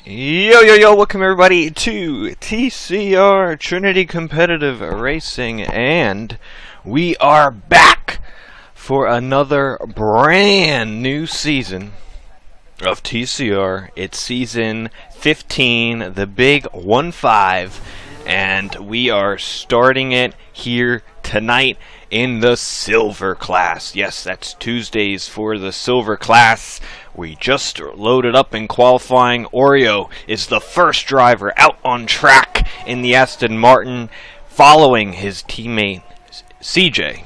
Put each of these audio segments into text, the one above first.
Yo, welcome everybody to TCR, Trinity Competitive Racing, and we are back for another brand new season of TCR. It's season 15, the big 1-5, and we are starting it here tonight in the silver class. Yes, that's Tuesdays for the silver class. We just loaded up in qualifying. Oreo is the first driver out on track in the Aston Martin, following his teammate CJ.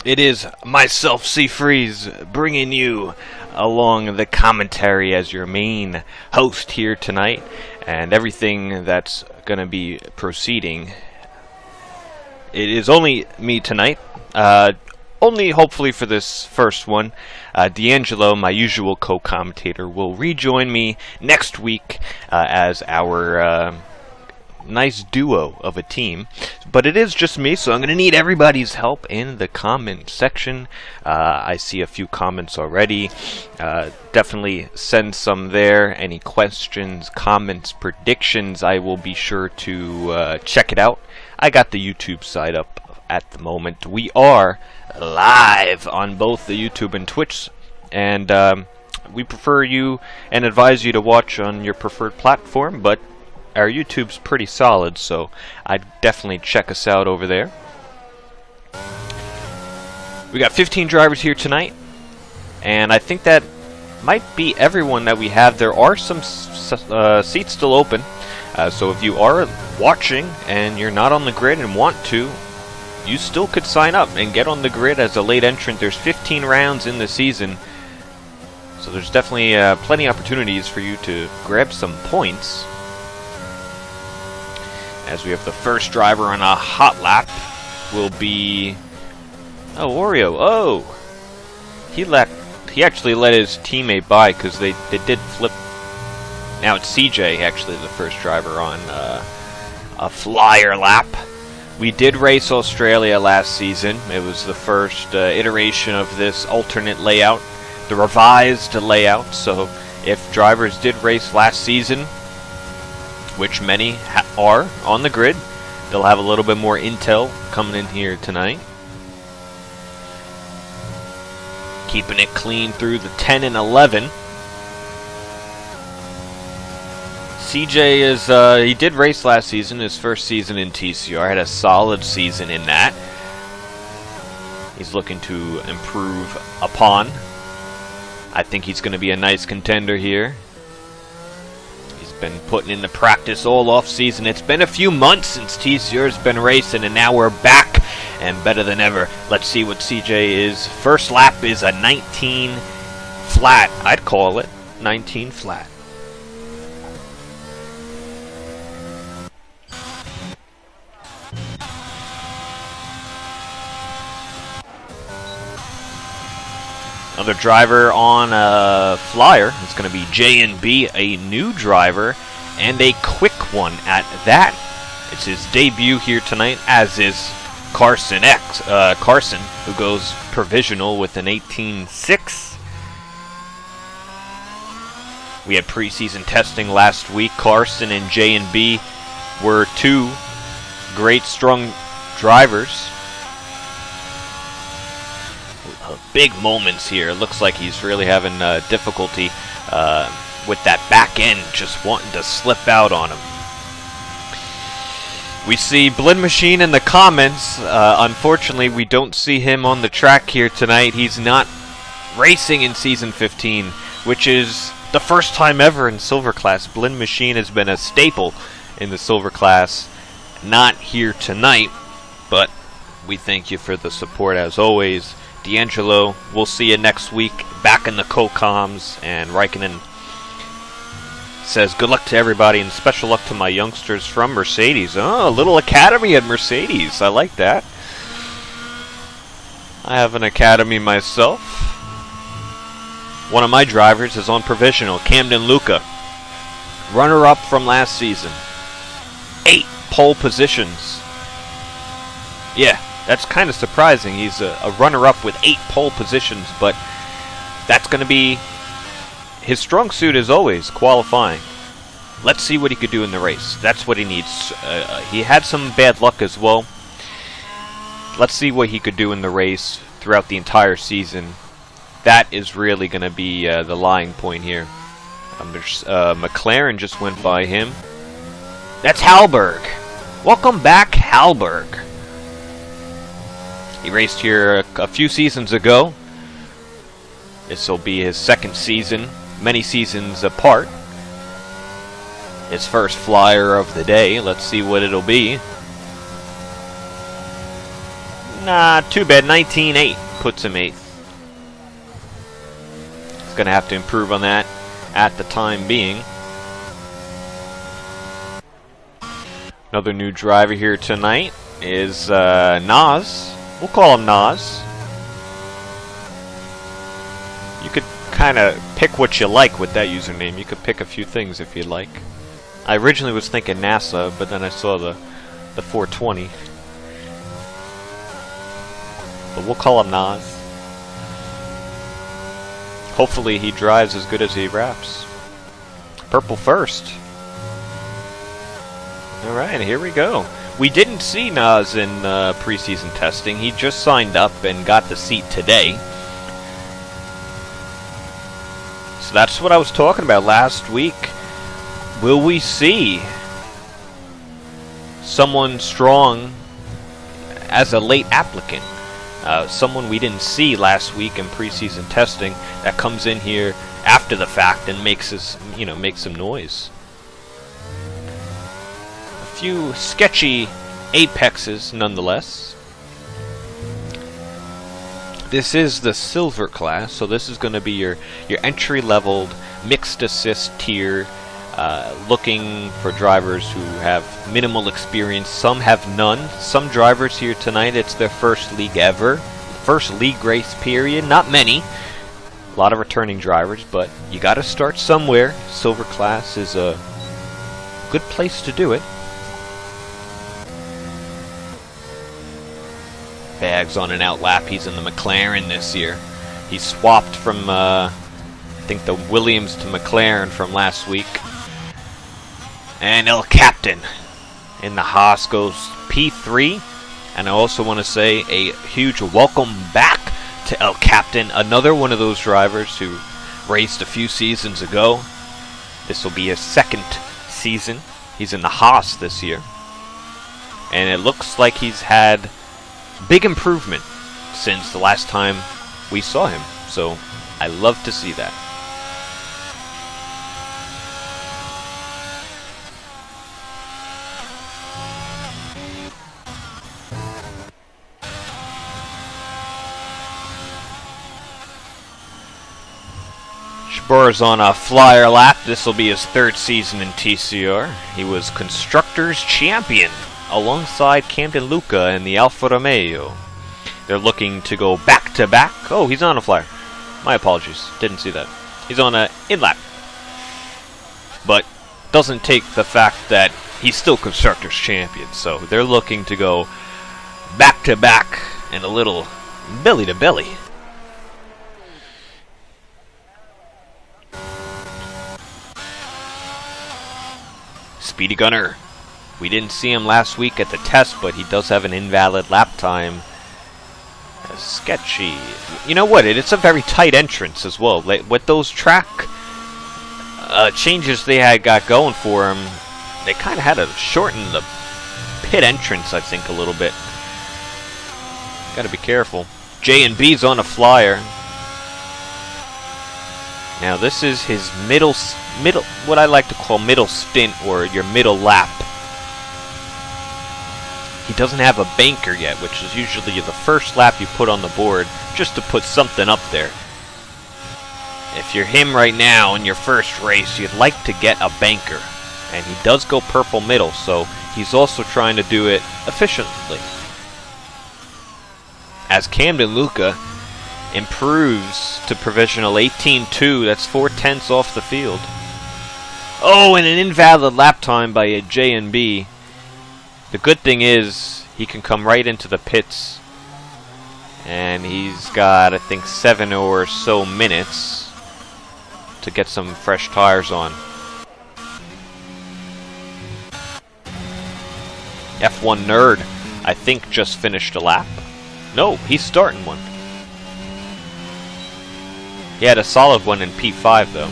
It is myself, C Freeze, bringing you along the commentary as your main host here tonight, and everything that's going to be proceeding. It is only me tonight, only hopefully for this first one. D'Angelo, my usual co-commentator, will rejoin me next week as our nice duo of a team. But it is just me, so I'm going to need everybody's help in the comment section. I see a few comments already. Definitely send some there. Any questions, comments, predictions, I will be sure to check it out. I got the YouTube side up at the moment. We are live on both the YouTube and Twitch, and we prefer you and advise you to watch on your preferred platform, but our YouTube's pretty solid, so I'd definitely check us out over there. We got 15 drivers here tonight, and I think that might be everyone that we have. There are some seats still open, so if you are watching and you're not on the grid and want to, you still could sign up and get on the grid as a late entrant. There's 15 rounds in the season, so there's definitely plenty of opportunities for you to grab some points. As we have the first driver on a hot lap will be Oreo. Oh, he actually let his teammate by because they did flip. Now it's CJ actually the first driver on a flyer lap. We did race Australia last season. It was the first iteration of this alternate layout, the revised layout. So if drivers did race last season, which many are on the grid, they'll have a little bit more intel coming in here tonight. Keeping it clean through the 10 and 11. CJ is, he did race last season, his first season in TCR, had a solid season in that. He's looking to improve upon. I think he's going to be a nice contender here. He's been putting into practice all off season. It's been a few months since TCR's been racing, and now we're back and better than ever. Let's see what CJ is. First lap is a 19 flat. I'd call it 19 flat. Another driver on a flyer is going to be J&B, a new driver, and a quick one at that. It's his debut here tonight, as is Carson, who goes provisional with an 18.6. We had preseason testing last week. Carson and J&B were two great, strong drivers. Big moments here. It looks like he's really having difficulty with that back end, just wanting to slip out on him. We see Blend Machine in the comments. Unfortunately, we don't see him on the track here tonight. He's not racing in Season 15, which is the first time ever in Silver Class. Blend Machine has been a staple in the Silver Class. Not here tonight, but we thank you for the support as always. D'Angelo, we'll see you next week back in the co-coms, and Raikkonen says good luck to everybody and special luck to my youngsters from Mercedes. Oh, a little academy at Mercedes. I like that. I have an academy myself. One of my drivers is on provisional, Camden Luca. Runner-up from last season. 8 pole positions. Yeah. That's kind of surprising. He's a runner-up with 8 pole positions, but that's going to be his strong suit is always qualifying. Let's see what he could do in the race. That's what he needs. He had some bad luck as well. Let's see what he could do in the race throughout the entire season. That is really going to be the lying point here. McLaren just went by him. That's Halberg. Welcome back, Halberg. He raced here a few seasons ago. This will be his second season, many seasons apart. His first flyer of the day. Let's see what it'll be. Nah, too bad. 19.8 puts him 8th. He's going to have to improve on that at the time being. Another new driver here tonight is Nas. We'll call him Nas. You could kind of pick what you like with that username. You could pick a few things if you'd like. I originally was thinking NASA, but then I saw the 420. But we'll call him Nas. Hopefully he drives as good as he raps. Purple first. Alright, here we go. We didn't see Nas in preseason testing. He just signed up and got the seat today. So that's what I was talking about last week. Will we see someone strong as a late applicant? Someone we didn't see last week in preseason testing that comes in here after the fact and makes us, makes some noise. A few sketchy apexes nonetheless. This is the silver class, so this is going to be your entry-leveled mixed assist tier. Looking for drivers who have minimal experience. Some have none. Some drivers here tonight, it's their first league ever. First league race period. Not many. A lot of returning drivers, but you got to start somewhere. Silver class is a good place to do it. Bags on an outlap. He's in the McLaren this year. He swapped from, I think, the Williams to McLaren from last week. And El Captain in the Haas goes P3. And I also want to say a huge welcome back to El Captain, another one of those drivers who raced a few seasons ago. This will be his second season. He's in the Haas this year. And it looks like he's had big improvement since the last time we saw him. So I love to see that. Spurs on a flyer lap. This will be his third season in TCR. He was Constructors Champion alongside Camden Luca in the Alfa Romeo. They're looking to go back-to-back. Oh, he's on a flyer. My apologies. Didn't see that. He's on a in-lap. But doesn't take the fact that he's still Constructors Champion. So they're looking to go back-to-back and a little belly-to-belly. Speedy Gunner. We didn't see him last week at the test, but he does have an invalid lap time. Sketchy. You know what? It's a very tight entrance as well. With those track changes they had got going for him, they kind of had to shorten the pit entrance, I think, a little bit. Got to be careful. J&B's on a flyer. Now this is his middle, what I like to call middle stint, or your middle lap. He doesn't have a banker yet, which is usually the first lap you put on the board, just to put something up there. If you're him right now in your first race, you'd like to get a banker. And he does go purple middle, so he's also trying to do it efficiently. As Camden Luca improves to provisional 18.2, that's 4/10 off the field. Oh, and an invalid lap time by a J&B. The good thing is he can come right into the pits, and he's got, I think, 7 or so minutes to get some fresh tires on. F1 Nerd, I think, just finished a lap. No, he's starting one. He had a solid one in P5, though.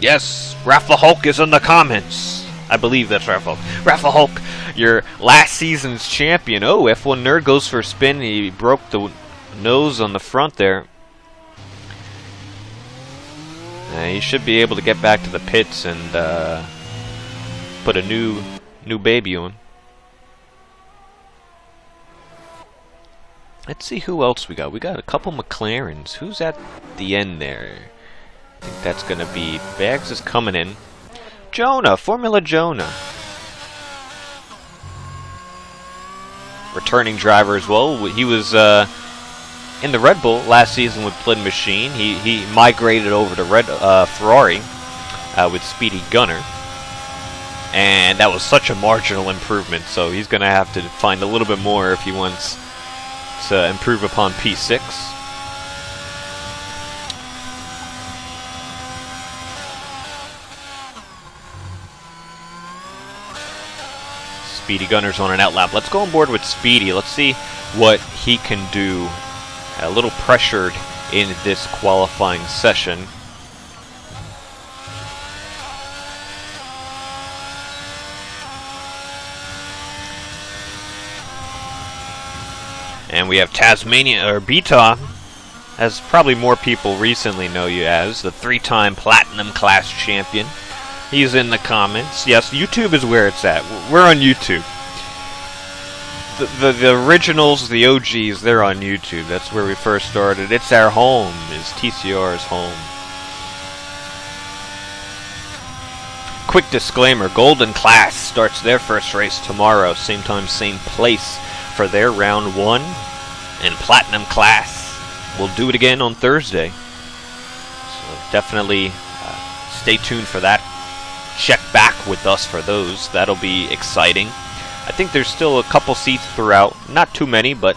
Yes, Rafa Hulk is in the comments. I believe that's Rafa Hulk. Rafa Hulk, your last season's champion. Oh, F1 Nerd goes for a spin. He broke the nose on the front there. He should be able to get back to the pits and put a new baby on. Let's see who else we got. We got a couple McLarens. Who's at the end there? I think that's going to be... Bags is coming in. Jonah, Formula Jonah. Returning driver as well. He was in the Red Bull last season with Flynn Machine. He migrated over to Ferrari with Speedy Gunner. And that was such a marginal improvement, so he's going to have to find a little bit more if he wants to improve upon P6. Speedy Gunner's on an outlap. Let's go on board with Speedy. Let's see what he can do. A little pressured in this qualifying session. And we have Tasmania, or Beta, as probably more people recently know you as, the 3-time Platinum Class champion. He's in the comments. Yes, YouTube is where it's at. We're on YouTube. The originals, the OGs, they're on YouTube. That's where we first started. It's our home. It's TCR's home. Quick disclaimer, Golden Class starts their first race tomorrow. Same time, same place for their round 1. And Platinum Class will do it again on Thursday. So definitely stay tuned for that. Check back with us for those. That'll be exciting. I think there's still a couple seats throughout. Not too many, but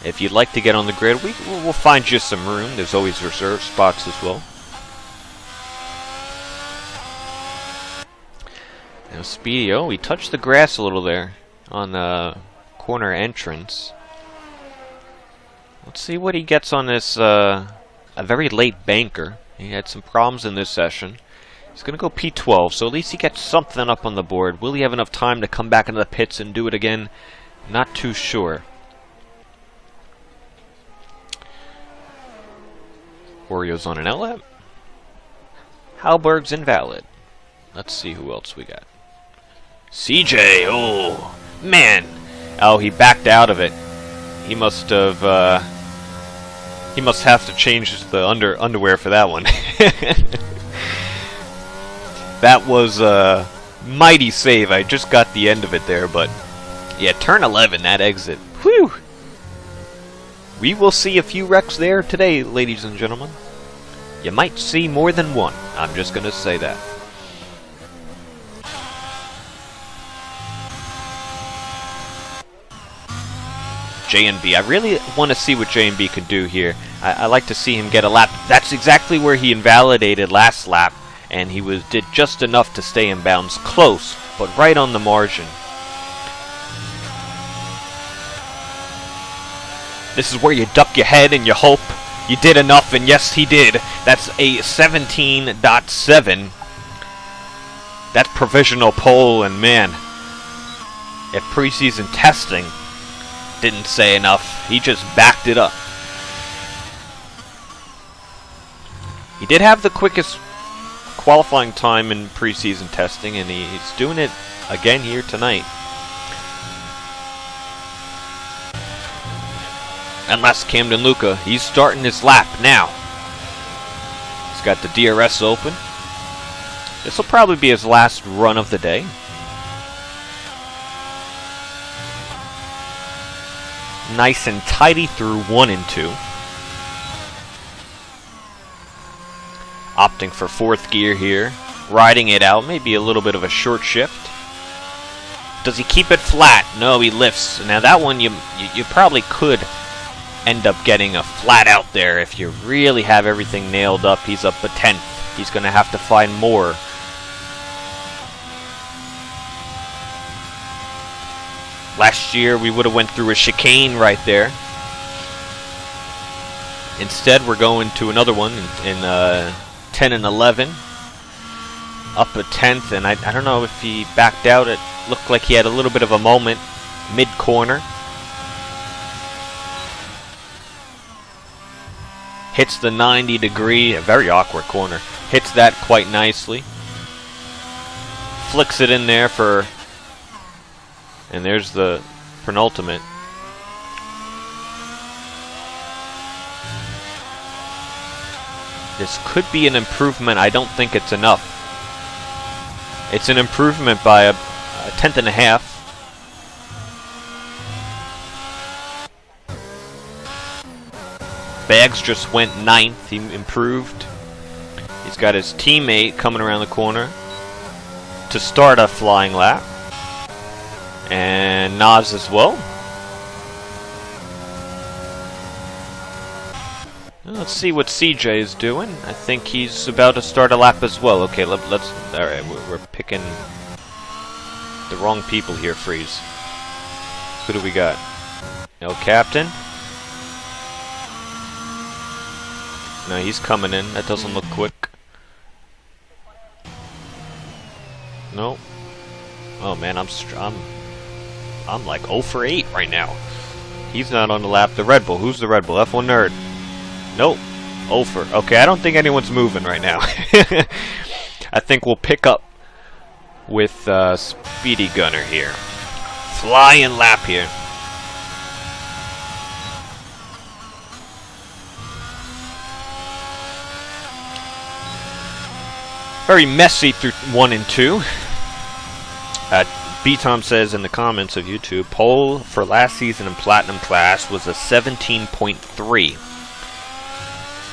if you'd like to get on the grid, we'll find you some room. There's always reserved spots as well. Now Speedy, oh, he touched the grass a little there on the corner entrance. Let's see what he gets on this, a very late banker. He had some problems in this session. He's going to go P12, so at least he gets something up on the board. Will he have enough time to come back into the pits and do it again? Not too sure. Orio's on an outlap. Halberg's invalid. Let's see who else we got. CJ, oh, man. Oh, he backed out of it. He must have, he must have to change the underwear for that one. That was a mighty save. I just got the end of it there, but yeah, turn 11, that exit. Whew! We will see a few wrecks there today, ladies and gentlemen. You might see more than one. I'm just going to say that. J&B. I really want to see what J&B could do here. I like to see him get a lap. That's exactly where he invalidated last lap, and he did just enough to stay in bounds. Close, but right on the margin. This is where you duck your head and you hope you did enough, and yes, he did. That's a 17.7. That's provisional pole, and man, if preseason testing didn't say enough, he just backed it up. He did have the quickest qualifying time in preseason testing, and he's doing it again here tonight. And last, Camden Luca, he's starting his lap now. He's got the DRS open. This will probably be his last run of the day. Nice and tidy through 1 and 2. Opting for 4th gear here. Riding it out. Maybe a little bit of a short shift. Does he keep it flat? No, he lifts. Now that one you probably could end up getting a flat out there. If you really have everything nailed up, he's up a 10th. He's going to have to find more. Last year we would have went through a chicane right there. Instead we're going to another one in 10 and 11. Up a 10th, and I don't know if he backed out. It looked like he had a little bit of a moment mid-corner. Hits the 90-degree, a very awkward corner. Hits that quite nicely. Flicks it in there for... And there's the penultimate. This could be an improvement. I don't think it's enough. It's an improvement by a 10th and a half. Bags just went 9th. He improved. He's got his teammate coming around the corner to start a flying lap. And Nas as well. Let's see what CJ is doing. I think he's about to start a lap as well. Okay, let's. All right, we're picking the wrong people here. Freeze. Who do we got? No captain. No, he's coming in. That doesn't look quick. No. Oh man, I'm like 0 for 8 right now. He's not on the lap. The Red Bull. Who's the Red Bull? F1 Nerd. Nope. 0 for. Okay, I don't think anyone's moving right now. I think we'll pick up with Speedy Gunner here. Flying lap here. Very messy through 1 and 2. B-Tom says in the comments of YouTube, pole for last season in Platinum class was a 17.3,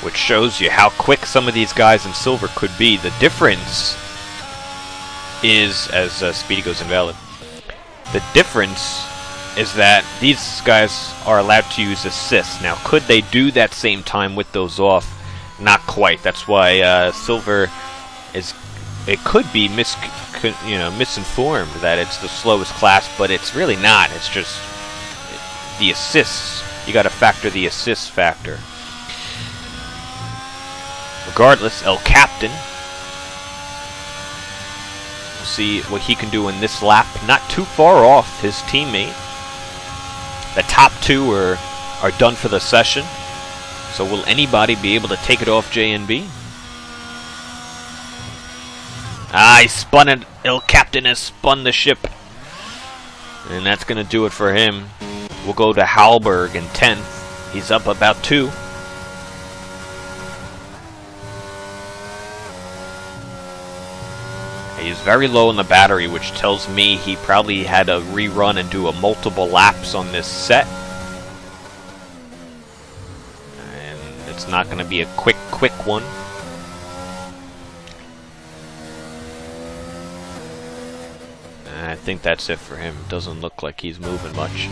which shows you how quick some of these guys in Silver could be. The difference is, as Speedy goes invalid, the difference is that these guys are allowed to use assists. Now, could they do that same time with those off? Not quite. That's why Silver is... It could be misinformed that it's the slowest class, but it's really not. It's just the assists. You got to factor the assist factor. Regardless, El Captain. We'll see what he can do in this lap. Not too far off his teammate. The top 2 are done for the session. So will anybody be able to take it off JNB? Ah, he spun it. El Captain has spun the ship. And that's going to do it for him. We'll go to Halberg in 10th. He's up about 2. He's very low in the battery, which tells me he probably had to rerun and do a multiple laps on this set. And it's not going to be a quick one. I think that's it for him. Doesn't look like he's moving much.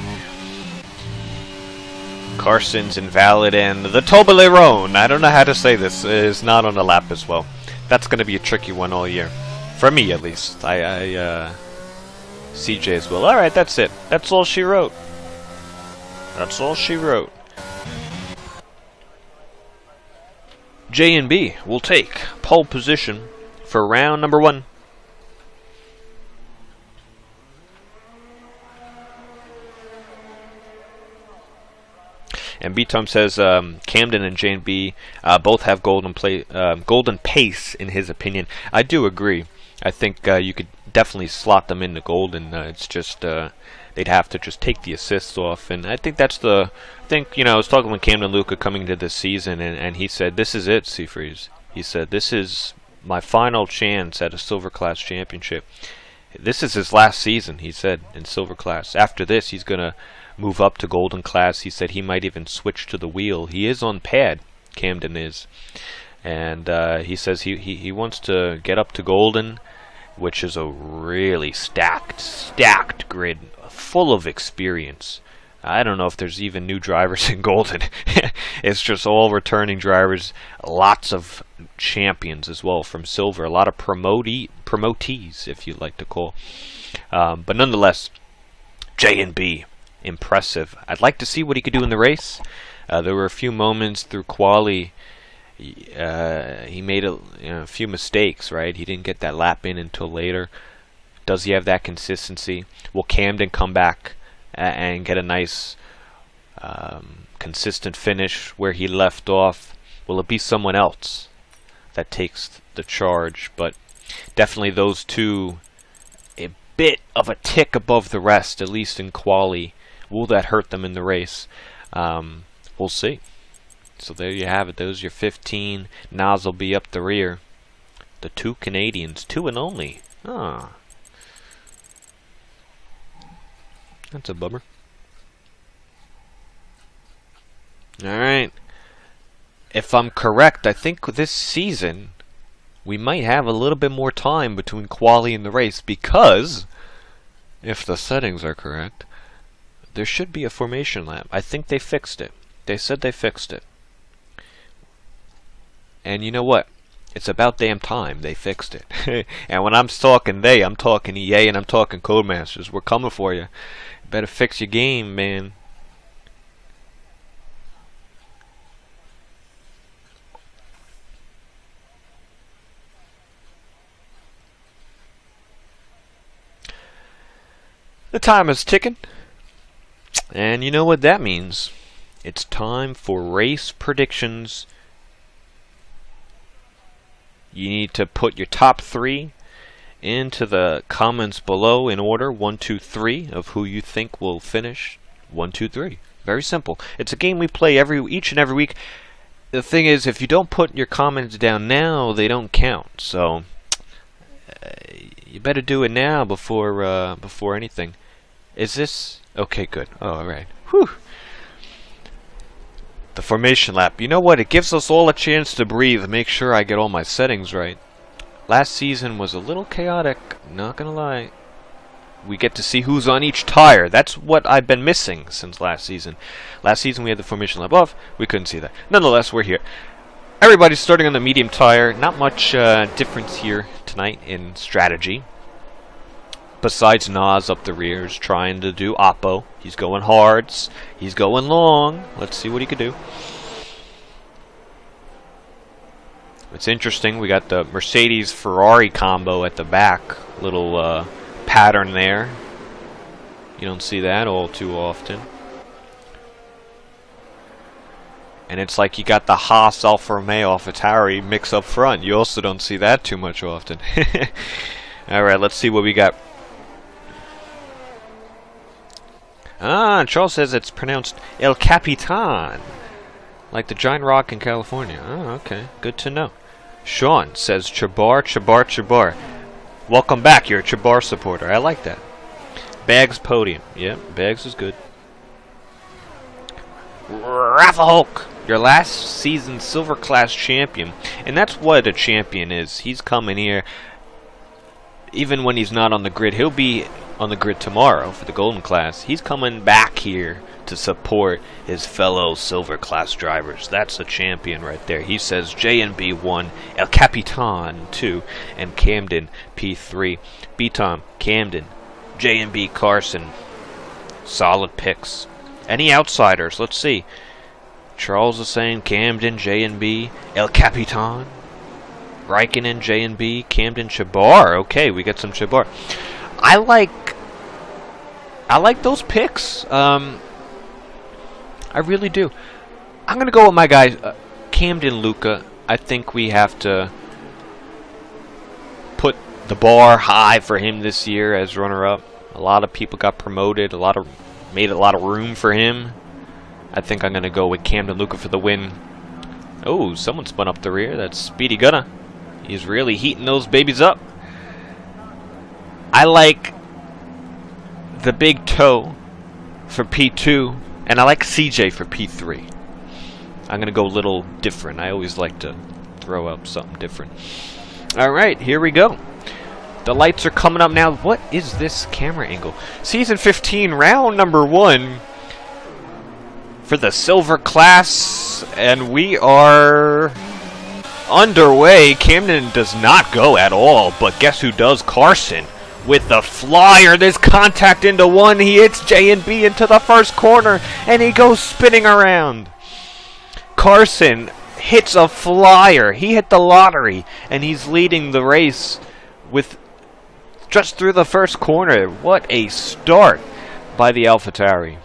Carson's invalid, and the Toblerone, I don't know how to say this, is not on the lap as well. That's going to be a tricky one all year. For me, at least. CJ as well. Alright, that's it. That's all she wrote. That's all she wrote. J&B will take pole position for round number 1. And B-Tom says Camden and J&B both have golden pace in his opinion. I do agree. I think you could definitely slot them into golden. It's just they'd have to just take the assists off, and I think that's the. I think I was talking with Camden Luca coming into this season, and he said this is it, Seafreeze. He said this is my final chance at a Silver Class championship. This is his last season, he said, in Silver Class. After this, he's gonna move up to Golden Class. He said he might even switch to the wheel. He is on pad, Camden is. And he says he wants to get up to Golden, which is a really stacked grid, full of experience. I don't know if there's even new drivers in Golden. It's just all returning drivers. Lots of champions as well from Silver. A lot of promotees, if you'd like to call. But nonetheless, J&B, impressive. I'd like to see what he could do in the race. There were a few moments through quali. He made a few mistakes, right? He didn't get that lap in until later. Does he have that consistency? Will Camden come back and get a nice consistent finish where he left off? Will it be someone else that takes the charge? But definitely those two a bit of a tick above the rest, at least in quali. Will that hurt them in the race? We'll see. So there you have it. Those are your 15. Nas will be up the rear. The two Canadians, two and only. Ah, that's a bummer. Alright. If I'm correct, I think this season we might have a little bit more time between quali and the race, because if the settings are correct, there should be a formation lap. I think they fixed it. They said they fixed it. And you know what? It's about damn time they fixed it. And when I'm talking they, I'm talking EA and I'm talking Codemasters. We're coming for you. Better fix your game, man. The time is ticking. And you know what that means. It's time for race predictions. You need to put your top 3 into the comments below in order, 1, 2, 3, of who you think will finish 1, 2, 3. Very simple. It's a game we play each and every week. The thing is, if you don't put your comments down now, they don't count. So you better do it now before anything. Is this okay? Good. Oh, all right. Whew. The formation lap. You know what? It gives us all a chance to breathe. Make sure I get all my settings right. Last season was a little chaotic, not gonna lie. We get to see who's on each tire. That's what I've been missing since last season. Last season we had the formation lap off. We couldn't see that. Nonetheless, we're here. Everybody's starting on the medium tire. Not much difference here tonight in strategy. Besides Nas up the rear is trying to do Oppo. He's going hards. He's going long. Let's see what he could do. It's interesting. We got the Mercedes-Ferrari combo at the back. Little pattern there. You don't see that all too often. And it's like you got the Haas Alfa Romeo AlphaTauri mix up front. You also don't see that too much often. Alright, let's see what we got. Ah, Charles says it's pronounced El Capitan, like the giant rock in California. Oh, okay. Good to know. Sean says Chabar, Chabar, Chabar. Welcome back. You're a Chabar supporter. I like that. Bags podium. Yep, Bags is good. Rafa Hulk, your last season Silver Class champion. And that's what a champion is. He's coming here. Even when he's not on the grid, he'll be on the grid tomorrow for the Golden Class. He's coming back here to support his fellow Silver Class drivers. That's a champion right there. He says J&B 1, El Capitan 2, and Camden P3. B-Tom, Camden, J&B Carson. Solid picks. Any outsiders? Let's see. Charles is saying Camden, J&B, El Capitan. Raikkonen, J&B, Camden, Chabar. Okay, we got some Chabar. I like those picks. I really do. I'm going to go with my guy, Camden Luca. I think we have to put the bar high for him this year as runner-up. A lot of people got promoted. Made a lot of room for him. I think I'm going to go with Camden Luca for the win. Oh, someone spun up the rear. That's Speedy Gunna. He's really heating those babies up. I like the big toe for P2, and I like CJ for P3. I'm going to go a little different. I always like to throw up something different. Alright, here we go. The lights are coming up now. What is this camera angle? Season 15, round number 1. for the silver class, and we are underway. Camden does not go at all, but guess who does? Carson with the flyer. There's contact into one. He hits J and B into the first corner, and he goes spinning around. Carson hits a flyer. He hit the lottery, and he's leading the race with just through the first corner. What a start by the AlphaTauri.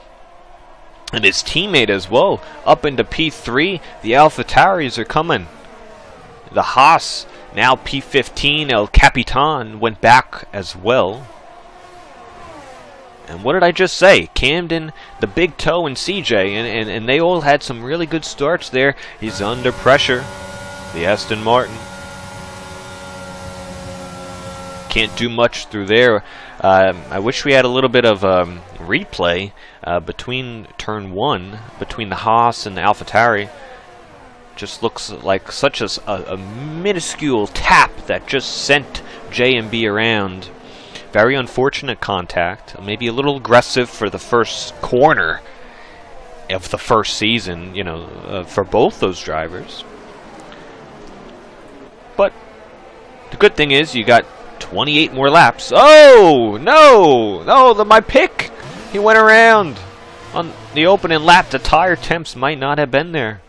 And his teammate as well, up into P3. The AlphaTauris are coming. The Haas, now P15, El Capitan, went back as well. And what did I just say? Camden, the Big Toe, and CJ, and they all had some really good starts there. He's under pressure. The Aston Martin can't do much through there. I wish we had a little bit of replay between turn 1, between the Haas and the AlphaTauri. Just looks like such a minuscule tap that just sent J and B around. Very unfortunate contact. Maybe a little aggressive for the first corner of the first season, you know, for both those drivers. But the good thing is you got 28 more laps. Oh, no, my pick. He went around on the opening lap. The tire temps might not have been there.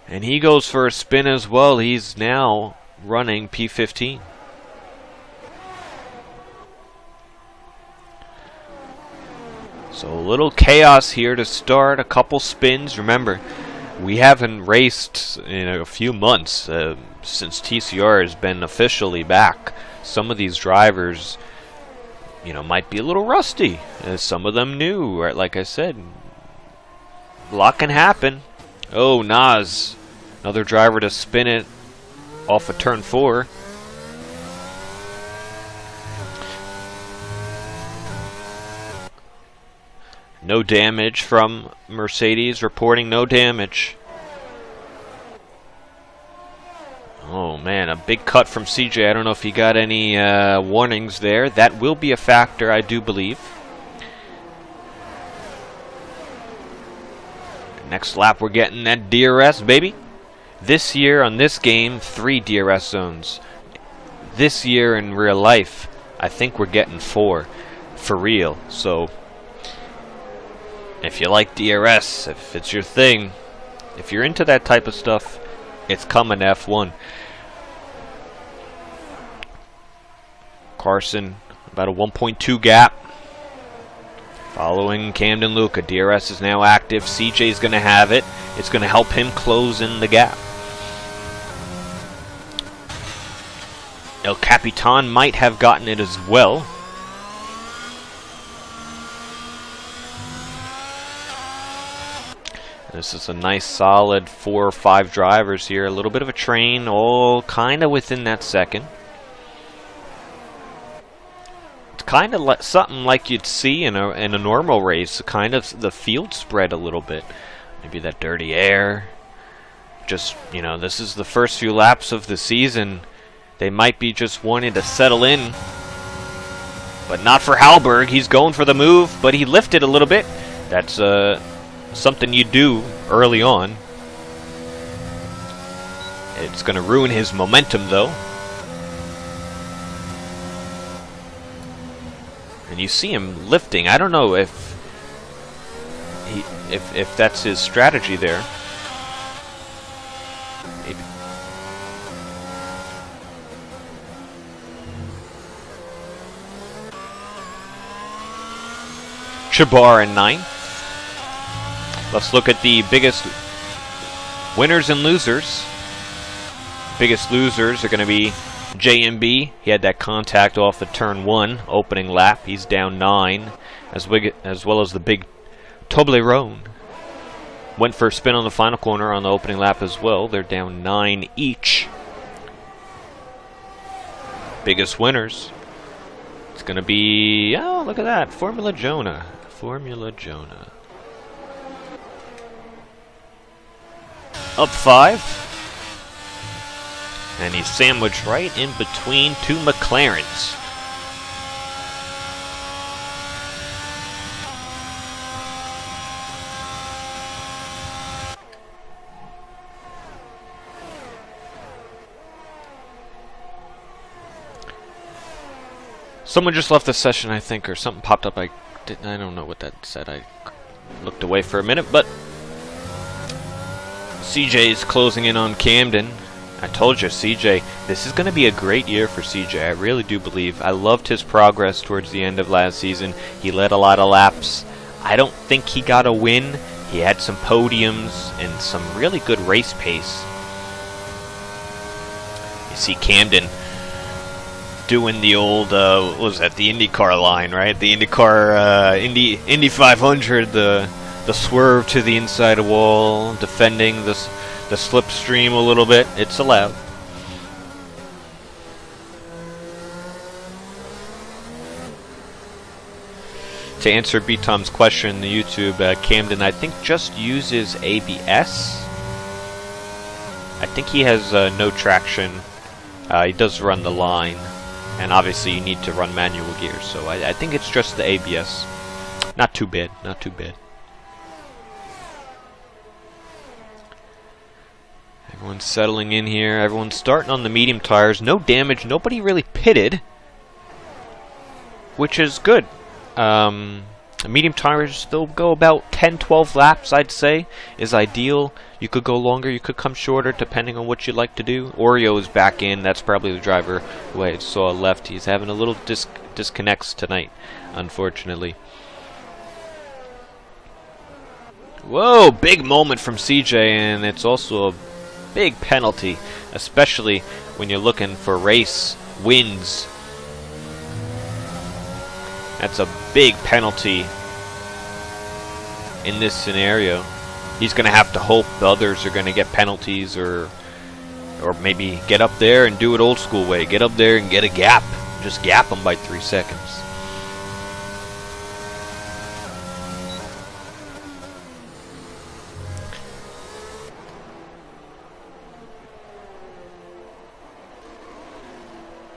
And he goes for a spin as well. He's now running P15. So a little chaos here to start. A couple spins. Remember, we haven't raced in a few months since TCR has been officially back. Some of these drivers, you know, might be a little rusty. Some of them new. Right? Like I said, a lot can happen. Oh, Nas. Another driver to spin it off of turn 4. No damage from Mercedes, reporting no damage. Oh man, a big cut from CJ. I don't know if he got any warnings there. That will be a factor, I do believe. Next lap we're getting that DRS, baby. This year on this game, 3 DRS zones. This year in real life, I think we're getting 4 for real. So if you like DRS, if it's your thing, if you're into that type of stuff, it's coming to F1. Carson, about a 1.2 gap. Following Camden Luca. DRS is now active. CJ's going to have it. It's going to help him close in the gap. El Capitan might have gotten it as well. This is a nice solid 4 or 5 drivers here. A little bit of a train, all kind of within that second. It's kind of like something like you'd see in a normal race. Kind of the field spread a little bit. Maybe that dirty air. Just, you know, this is the first few laps of the season. They might be just wanting to settle in. But not for Halberg. He's going for the move, but he lifted a little bit. That's something you do early on. It's going to ruin his momentum, though. And you see him lifting. I don't know if that's his strategy there. Maybe. Chabar in 9th. Let's look at the biggest winners and losers. Biggest losers are going to be JMB. He had that contact off the turn 1 opening lap. He's down 9, as well as the big Toblerone. Went for a spin on the final corner on the opening lap as well. They're down 9 each. Biggest winners. It's going to be, oh, look at that, Formula Jonah. Formula Jonah. Up 5. And he's sandwiched right in between 2 McLarens. Someone just left the session, I think, or something popped up. I don't know what that said. I looked away for a minute, but CJ's closing in on Camden. I told you, CJ, this is going to be a great year for CJ. I really do believe. I loved his progress towards the end of last season. He led a lot of laps. I don't think he got a win. He had some podiums and some really good race pace. You see Camden doing the old, what was that, the IndyCar line, right? The IndyCar, Indy 500, the swerve to the inside wall, defending the slipstream a little bit. It's allowed. To answer B-Tom's question in the YouTube, Camden, I think, just uses ABS. I think he has no traction. He does run the line, and obviously you need to run manual gear, so I think it's just the ABS. Not too bad, not too bad. Everyone's settling in here. Everyone's starting on the medium tires. No damage. Nobody really pitted, which is good. Medium tires, they'll go about 10-12 laps, I'd say, is ideal. You could go longer, you could come shorter, depending on what you like to do. Oreo is back in. That's probably the driver who I saw left. He's having a little disconnects tonight, unfortunately. Whoa, big moment from CJ, and it's also a big penalty, especially when you're looking for race wins. That's a big penalty in this scenario. He's going to have to hope the others are going to get penalties, or maybe get up there and do it old school way. Get up there and get a gap. Just gap them by 3 seconds.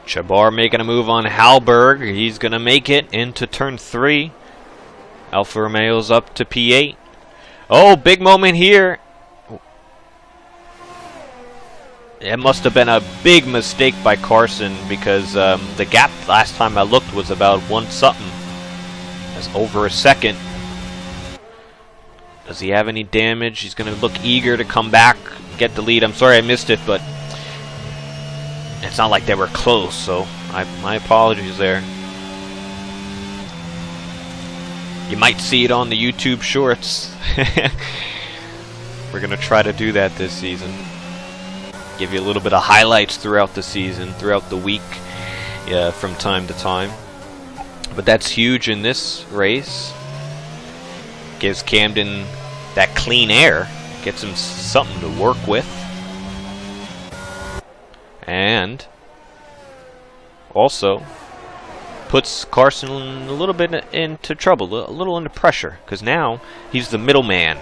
Chabar making a move on Halberg. He's going to make it into turn 3. Alfa Romeo's up to P8. Oh, big moment here. It must have been a big mistake by Carson, because the gap last time I looked was about 1 something. That's over a second. Does he have any damage? He's going to look eager to come back, get the lead. I'm sorry I missed it, but it's not like they were close, so my apologies there. You might see it on the YouTube shorts. We're going to try to do that this season. Give you a little bit of highlights throughout the season, throughout the week, from time to time. But that's huge in this race. Gives Camden that clean air. Gets him something to work with. And also puts Carson a little bit into trouble, a little under pressure, because now he's the middleman.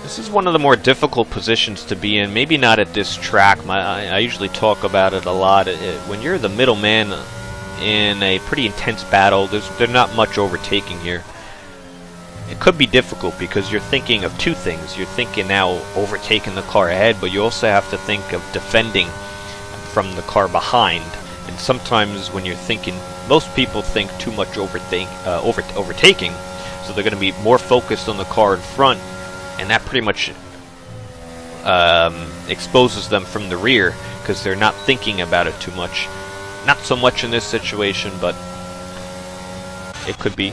This is one of the more difficult positions to be in. Maybe not at this track. I usually talk about it a lot. When you're the middleman in a pretty intense battle, there's not much overtaking here. It could be difficult because you're thinking of two things. You're thinking now overtaking the car ahead, but you also have to think of defending from the car behind. And sometimes when you're thinking, most people think too much overtaking, so they're going to be more focused on the car in front, and that pretty much exposes them from the rear because they're not thinking about it too much. Not so much in this situation, but it could be.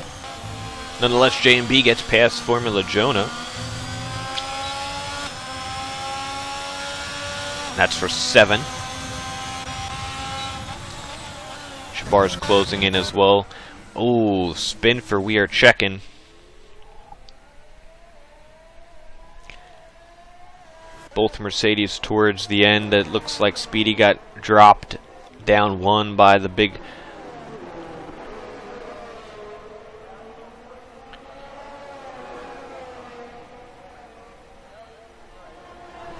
Nonetheless, J&B gets past Formula Jonah. That's for 7. Shabar's closing in as well. Oh, spin for We Are Checking. Both Mercedes towards the end. It looks like Speedy got dropped down 1 by the big...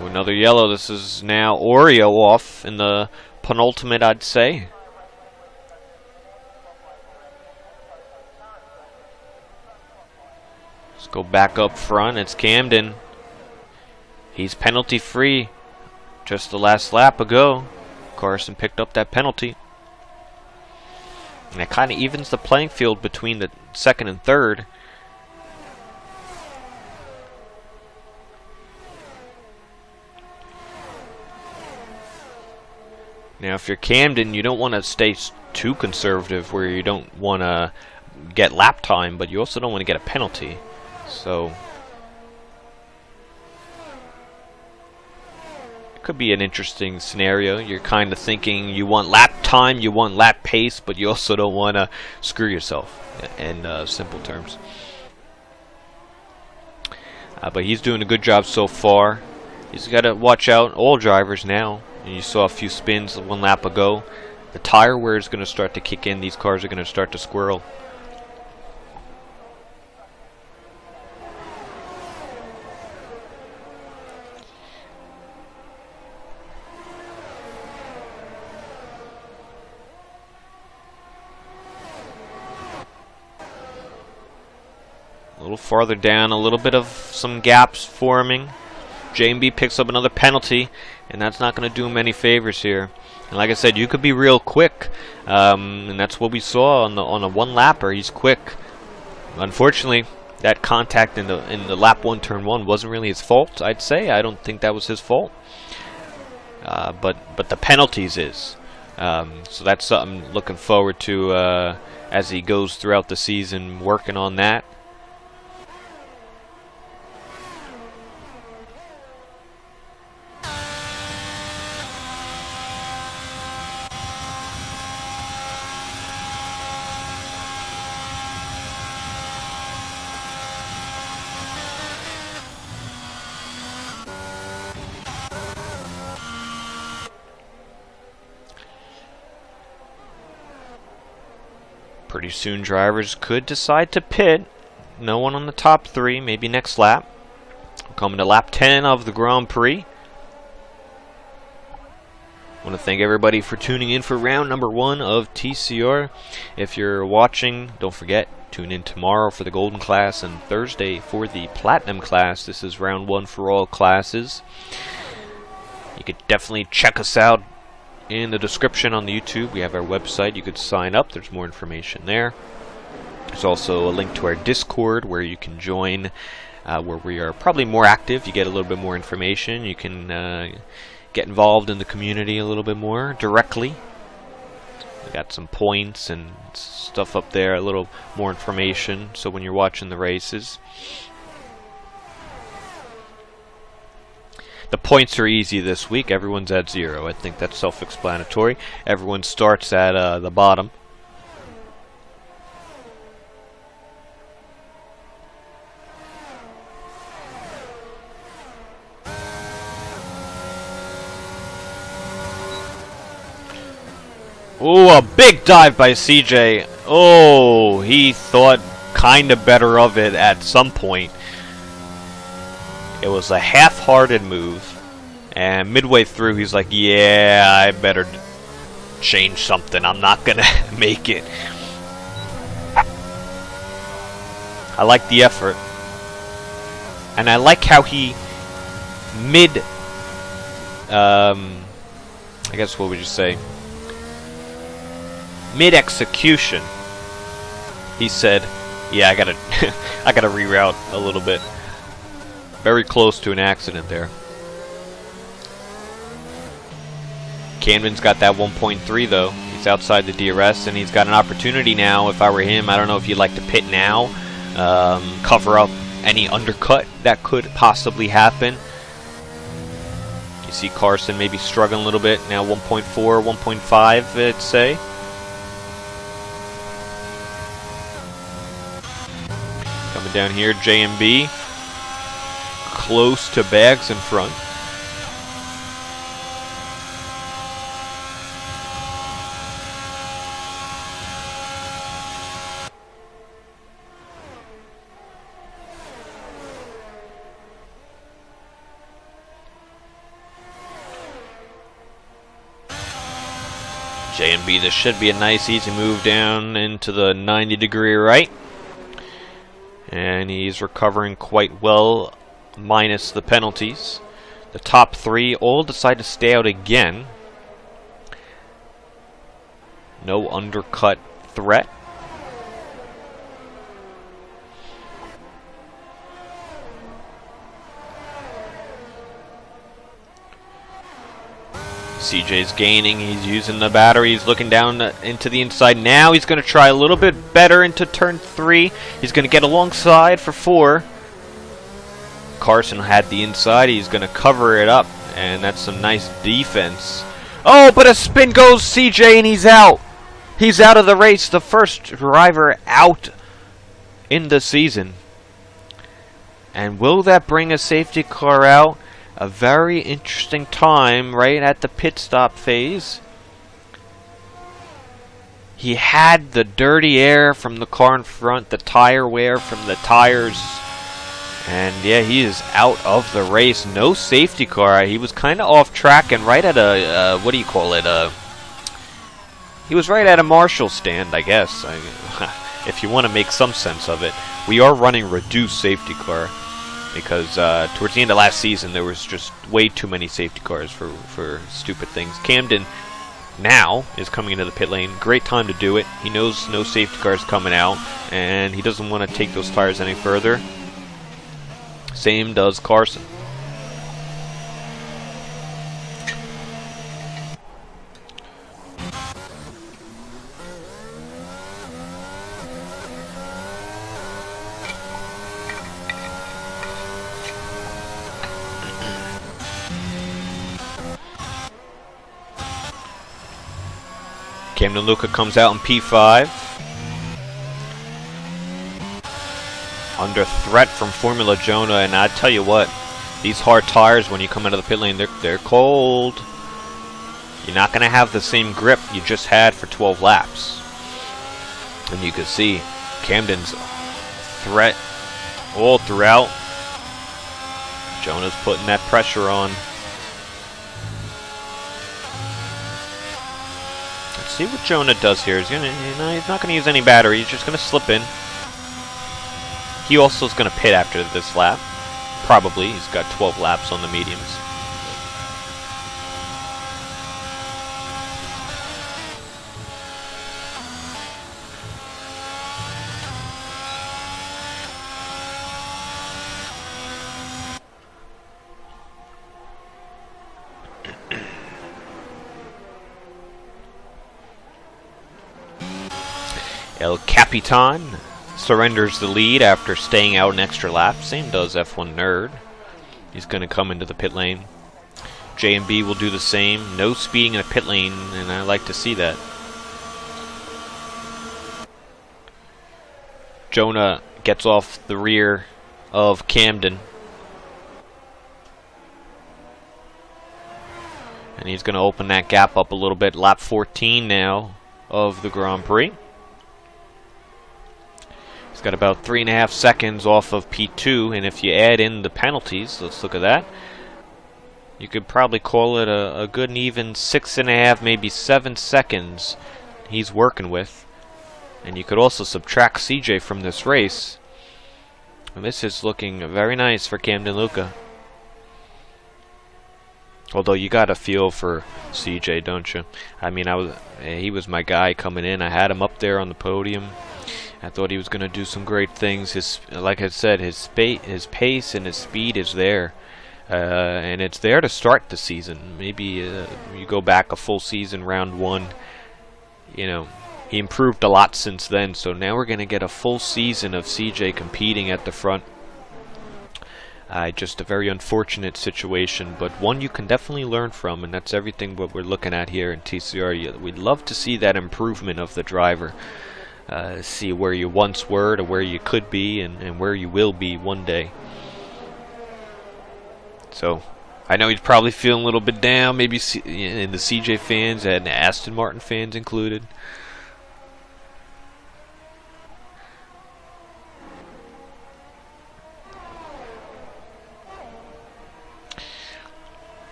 Another yellow. This is now Oreo off in the penultimate, I'd say. Let's go back up front. It's Camden. He's penalty free. Just the last lap ago, Carson picked up that penalty. And it kind of evens the playing field between the second and third. Now, if you're Camden, you don't want to stay too conservative where you don't want to get lap time, but you also don't want to get a penalty. So it could be an interesting scenario. You're kind of thinking you want lap time, you want lap pace, but you also don't want to screw yourself, in simple terms. But he's doing a good job so far. He's got to watch out, all drivers now. And you saw a few spins one lap ago. The tire wear is going to start to kick in. These cars are going to start to squirrel. A little farther down, a little bit of some gaps forming. J&B picks up another penalty, and that's not going to do him any favors here. And like I said, you could be real quick, and that's what we saw on a one-lapper. He's quick. Unfortunately, that contact in the lap 1, turn 1 wasn't really his fault, I'd say. I don't think that was his fault. But the penalties is. So that's something looking forward to as he goes throughout the season, working on that. Pretty soon drivers could decide to pit. No one on the top 3, maybe next lap. We're coming to lap 10 of the Grand Prix. I want to thank everybody for tuning in for round number 1 of TCR. If you're watching, don't forget, tune in tomorrow for the Golden class and Thursday for the Platinum class. This is round 1 for all classes. You could definitely check us out in the description on the YouTube. We have our website. You could sign up. There's more information there. There's also a link to our Discord where you can join, where we are probably more active. You get a little bit more information. You can get involved in the community a little bit more directly. We got some points and stuff up there, a little more information, so when you're watching the races. The points are easy this week. Everyone's at 0. I think that's self-explanatory. Everyone starts at the bottom. Oh, a big dive by CJ. Oh, he thought kind of better of it at some point. It was a half-hearted move, and midway through he's like, yeah, I better change something. I'm not gonna make it. I like the effort, and I like how he I guess what would you say, mid-execution, he said, yeah, I gotta I gotta reroute a little bit. Very close to an accident there. Camden's got that 1.3 though. He's outside the DRS, and he's got an opportunity now. If I were him, I don't know if you'd like to pit now, cover up any undercut that could possibly happen. You see Carson maybe struggling a little bit now. 1.4, 1.5, I'd say. Coming down here, J&B. Close to Bags in front. J&B, this should be a nice easy move down into the 90-degree right. And he's recovering quite well, minus the penalties. The top three all decide to stay out again. No undercut threat. CJ's gaining, he's using the battery, he's looking down into the inside now. He's going to try a little bit better into turn 3. He's going to get alongside for 4. Carson had the inside, he's going to cover it up, and that's some nice defense. Oh, but a spin goes CJ and he's out. He's out of the race, the first driver out in the season. And will that bring a safety car out? A very interesting time right at the pit stop phase. He had the dirty air from the car in front, the tire wear from the tires. And yeah, he is out of the race. No safety car. He was kind of off track and right at a, what do you call it? He was right at a Marshall stand, I guess. If you want to make some sense of it. We are running reduced safety car. Because towards the end of last season, there was just way too many safety cars for stupid things. Camden now is coming into the pit lane. Great time to do it. He knows no safety cars coming out, and he doesn't want to take those tires any further. Same does Carson. Camden Luca comes out in P5. Under threat from Formula Jonah, and I tell you what, these hard tires when you come out of the pit lane, they're cold. You're not going to have the same grip you just had for 12 laps. And you can see Camden's threat all throughout. Jonah's putting that pressure on. See what Jonah does here. He's not going to use any battery. He's just going to slip in. He also is going to pit after this lap. Probably. He's got 12 laps on the mediums. El Capitan surrenders the lead after staying out an extra lap. Same does F1 Nerd. He's going to come into the pit lane. J&B will do the same. No speeding in the pit lane, and I like to see that. Jonah gets off the rear of Camden. And he's going to open that gap up a little bit. Lap 14 now of the Grand Prix. Got about 3.5 seconds off of P2, and if you add in the penalties, let's look at that. You could probably call it a good and even 6.5, maybe 7 seconds he's working with. And you could also subtract CJ from this race. And this is looking very nice for Camden Luca. Although you got a feel for CJ, don't you? I mean, he was my guy coming in. I had him up there on the podium. I thought he was going to do some great things. Like I said, his pace and his speed is there. And it's there to start the season. Maybe you go back a full season, round 1. You know, he improved a lot since then. So now we're going to get a full season of CJ competing at the front. Just a very unfortunate situation, but one you can definitely learn from, and that's everything what we're looking at here in TCR. We'd love to see that improvement of the driver. See where you once were to where you could be and where you will be one day. So I know he's probably feeling a little bit down, maybe in the CJ fans and Aston Martin fans included.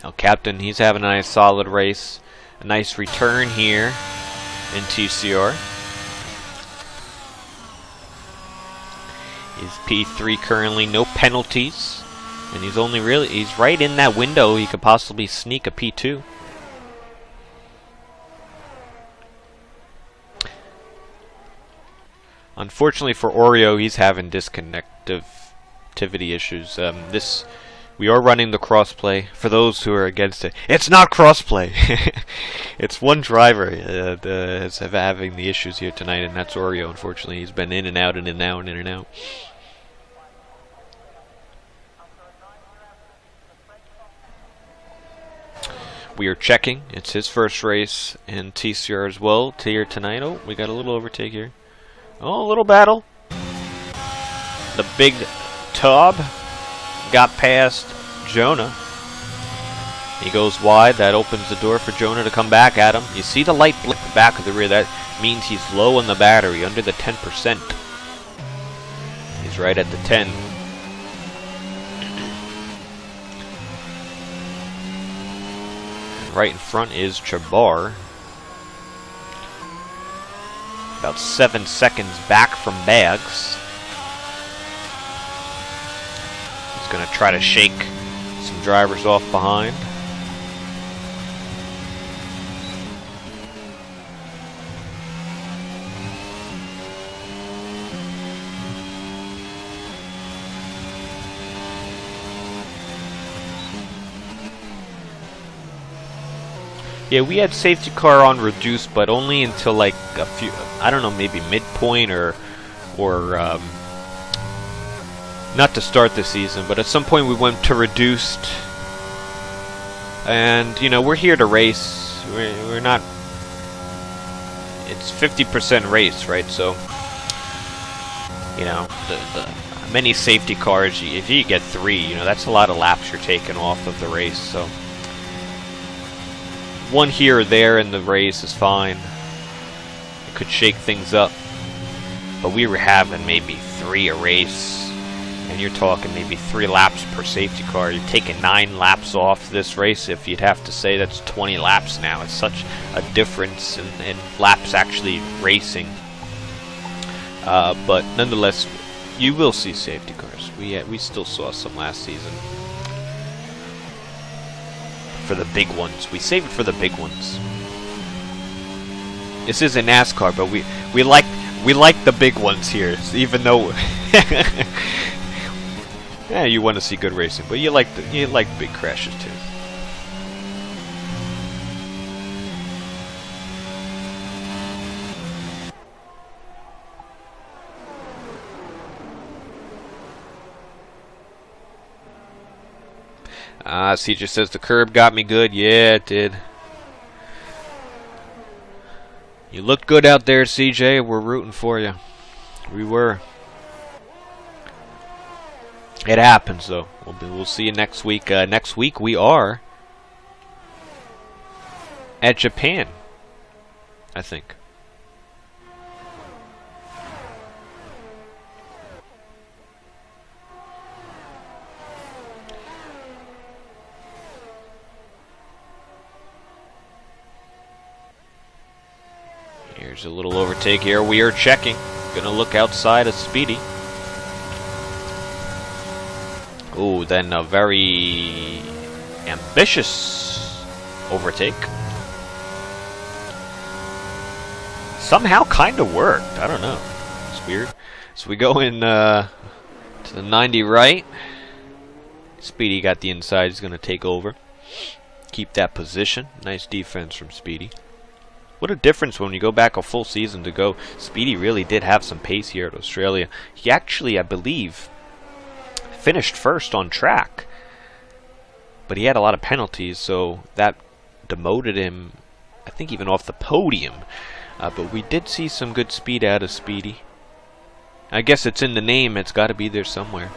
Now Captain, he's having a nice solid race. A nice return here in TCR. He's P3 currently, no penalties. And he's right in that window. He could possibly sneak a P2. Unfortunately for Oreo, he's having disconnectivity issues. We are running the crossplay. For those who are against it, it's not crossplay. It's one driver that's having the issues here tonight, and that's Oreo. Unfortunately, he's been in and out, in and out, in and out. We are checking. It's his first race in TCR as well here tonight. Oh, we got a little overtake here. Oh, a little battle. The big tub got past Jonah. He goes wide. That opens the door for Jonah to come back at him. You see the light blink back of the rear. That means he's low on the battery, under the 10%. He's right at the 10. Right in front is Chabar. About 7 seconds back from Bags. He's going to try to shake some drivers off behind. Yeah, we had safety car on reduced, but only until like a few, I don't know, maybe midpoint or not to start the season, but at some point we went to reduced. And, you know, we're here to race. We're not, it's 50% race, right? So, you know, the many safety cars, if you get 3, you know, that's a lot of laps you're taking off of the race, so. 1 here or there in the race is fine. It could shake things up. But we were having maybe 3 a race. And you're talking maybe 3 laps per safety car. You're taking 9 laps off this race. If you'd have to say that's 20 laps now. It's such a difference in laps actually racing. But nonetheless, you will see safety cars. We still saw some last season. For the big ones. We save it for the big ones. This isn't NASCAR, but we like the big ones here, even though yeah, you want to see good racing, but you like big crashes too. CJ says the curb got me good. Yeah, it did. You looked good out there, CJ. We're rooting for you. We were. It happens, though. We'll see you next week. Next week we are at Japan, I think. Here's a little overtake here. We are checking. Gonna look outside of Speedy. Ooh, then a very ambitious overtake. Somehow kind of worked. I don't know. It's weird. So we go in to the 90 right. Speedy got the inside. He's gonna take over. Keep that position. Nice defense from Speedy. What a difference when you go back a full season to go. Speedy really did have some pace here at Australia. He actually, I believe, finished first on track. But he had a lot of penalties, so that demoted him, I think, even off the podium. But we did see some good speed out of Speedy. I guess it's in the name. It's got to be there somewhere.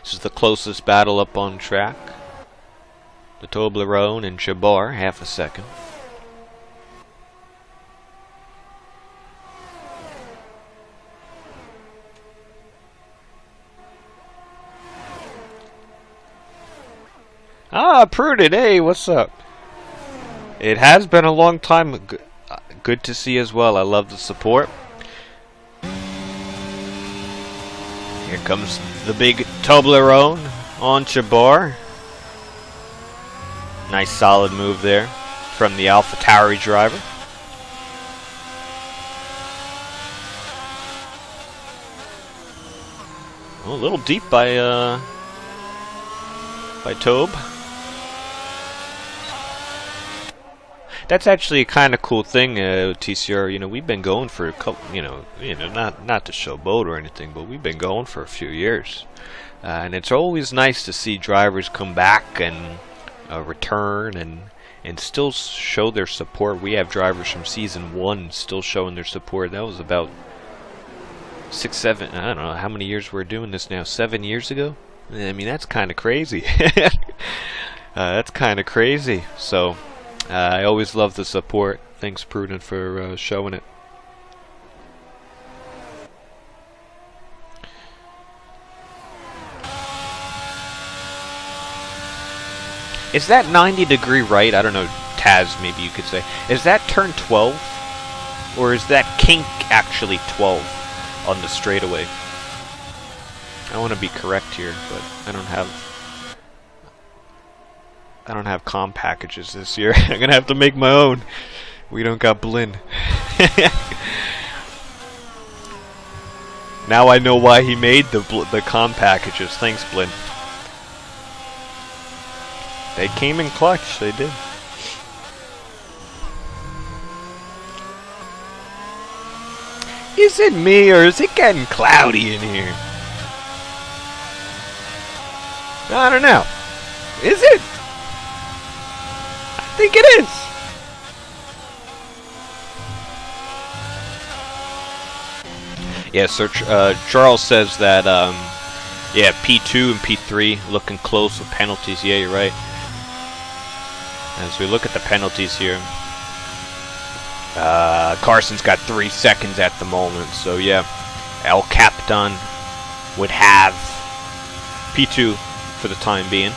This is the closest battle up on track. The Toblerone and Chabar, half a second. Ah, Prudent, hey, what's up? It has been a long time. Good to see as well. I love the support. Here comes the big Toblerone on Chabar. Nice solid move there from the AlphaTauri driver. Oh, a little deep by Tobe. That's actually a kind of cool thing, TCR. You know, we've been going for a couple. Not to showboat or anything, but we've been going for a few years, and it's always nice to see drivers come back and return and still show their support. We have drivers from season 1 still showing their support. That was about 6, 7. I don't know how many years we're doing this now. 7 years ago. I mean, that's kind of crazy. That's kind of crazy. So. I always love the support. Thanks, Prudent, for showing it. Is that 90-degree right? I don't know, Taz, maybe you could say. Is that turn 12? Or is that kink actually 12 on the straightaway? I want to be correct here, but I don't have comm packages this year. I'm gonna have to make my own. We don't got Blinn. Now I know why he made the comm packages. Thanks, Blinn. They came in clutch. They did. Is it me or is it getting cloudy in here? I don't know. Is it? I think it is. Yeah, so Charles says that, yeah, P2 and P3 looking close with penalties. Yeah, you're right. As we look at the penalties here, Carson's got 3 seconds at the moment. So, yeah, El Capitan would have P2 for the time being.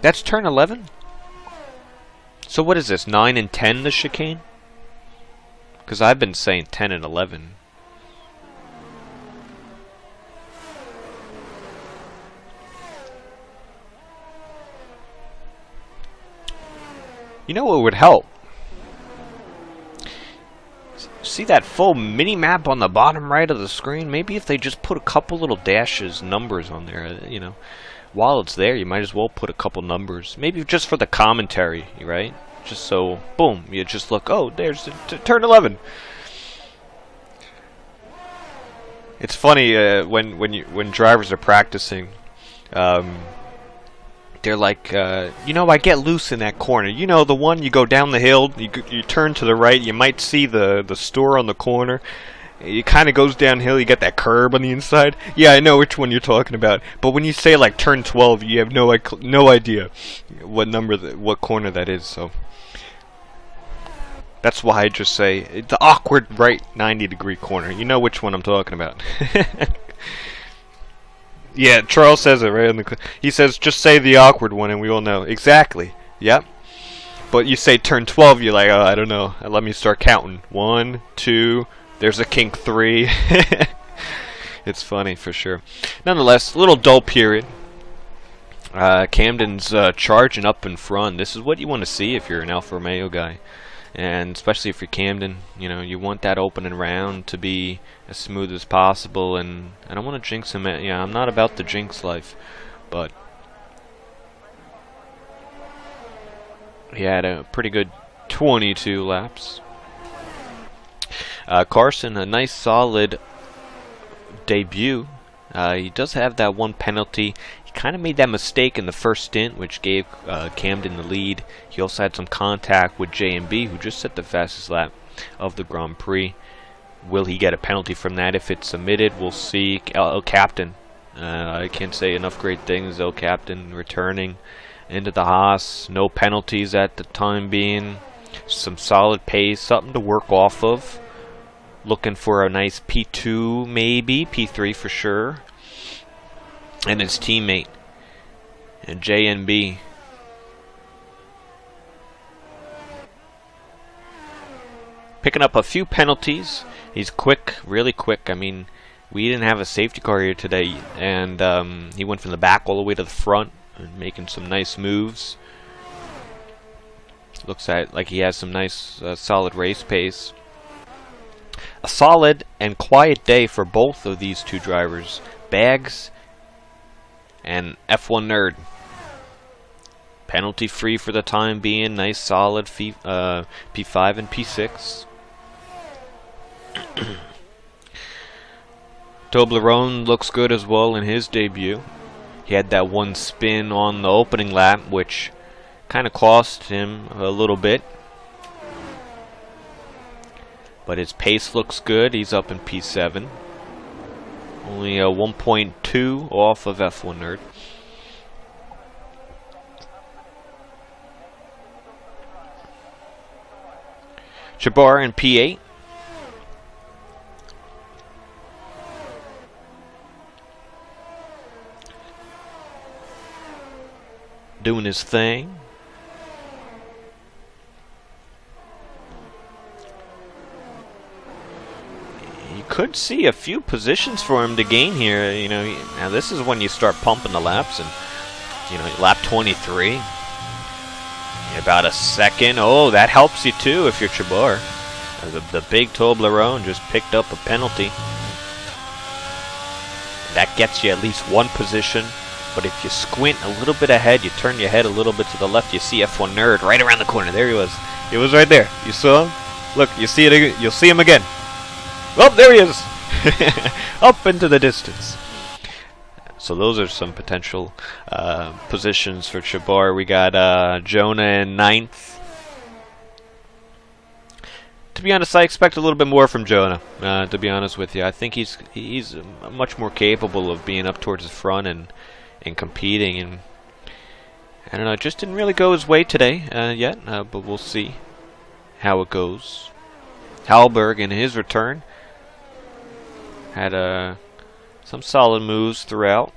That's turn 11? So what is this, 9 and 10 the chicane? Because I've been saying 10 and 11. You know what would help? See that full mini-map on the bottom right of the screen? Maybe if they just put a couple little dashes, numbers on there, you know. While it's there, you might as well put a couple numbers. Maybe just for the commentary, right? Just so, boom, you just look, oh, there's turn 11. It's funny when drivers are practicing, they're like, you know, I get loose in that corner. You know, the one you go down the hill, you turn to the right, you might see the store on the corner. It kind of goes downhill, you get that curb on the inside. Yeah, I know which one you're talking about. But when you say like turn 12, you have no idea what number, what corner that is. So that's why I just say the awkward right 90-degree corner. You know which one I'm talking about. Yeah, Charles says it right in the. He says just say the awkward one, and we all know exactly. Yep. But you say turn 12, you're like, oh, I don't know. Let me start counting. 1, 2. There's a kink 3. It's funny for sure. Nonetheless, a little dull period. Camden's charging up in front. This is what you want to see if you're an Alfa Romeo guy. And especially if you're Camden, you know, you want that opening round to be as smooth as possible. And I don't want to jinx him. Yeah, I'm not about the jinx life. But he had a pretty good 22 laps. Carson, a nice solid debut. He does have that one penalty. He kind of made that mistake in the first stint, which gave Camden the lead. He also had some contact with J&B, who just set the fastest lap of the Grand Prix. Will he get a penalty from that if it's submitted? We'll see. El Captain. I can't say enough great things. El Captain returning into the Haas. No penalties at the time being. Some solid pace, something to work off of. Looking for a nice P2, maybe P3 for sure, and his teammate and JNB. Picking up a few penalties He's quick, really quick. I mean, we didn't have a safety car here today, and he went from the back all the way to the front, and making some nice moves. Looks like he has some nice, solid race pace. A solid and quiet day for both of these two drivers, Bags and F1 Nerd. Penalty free for the time being. Nice solid P5 and P6. Toblerone looks good as well in his debut. He had that one spin on the opening lap, which kind of cost him a little bit. But his pace looks good. He's up in P7. Only 1.2 off of F1 Nerd. Jabbar in P8. Doing his thing. You could see a few positions for him to gain here. You know, now this is when you start pumping the laps, and you know, lap 23. About a second. Oh, that helps you too if you're Jabbar. The big Toblerone just picked up a penalty. That gets you at least one position. But if you squint a little bit ahead, you turn your head a little bit to the left, you see F1 Nerd right around the corner. There he was. He was right there. You saw him? Look, you see it again. You'll see him again. Oh, there he is. Up into the distance. So those are some potential positions for Jabbar. We got Jonah in 9th. To be honest, I expect a little bit more from Jonah. To be honest with you, I think he's much more capable of being up towards the front and competing. And I don't know, it just didn't really go his way today yet. But we'll see how it goes. Halberg in his return had some solid moves throughout.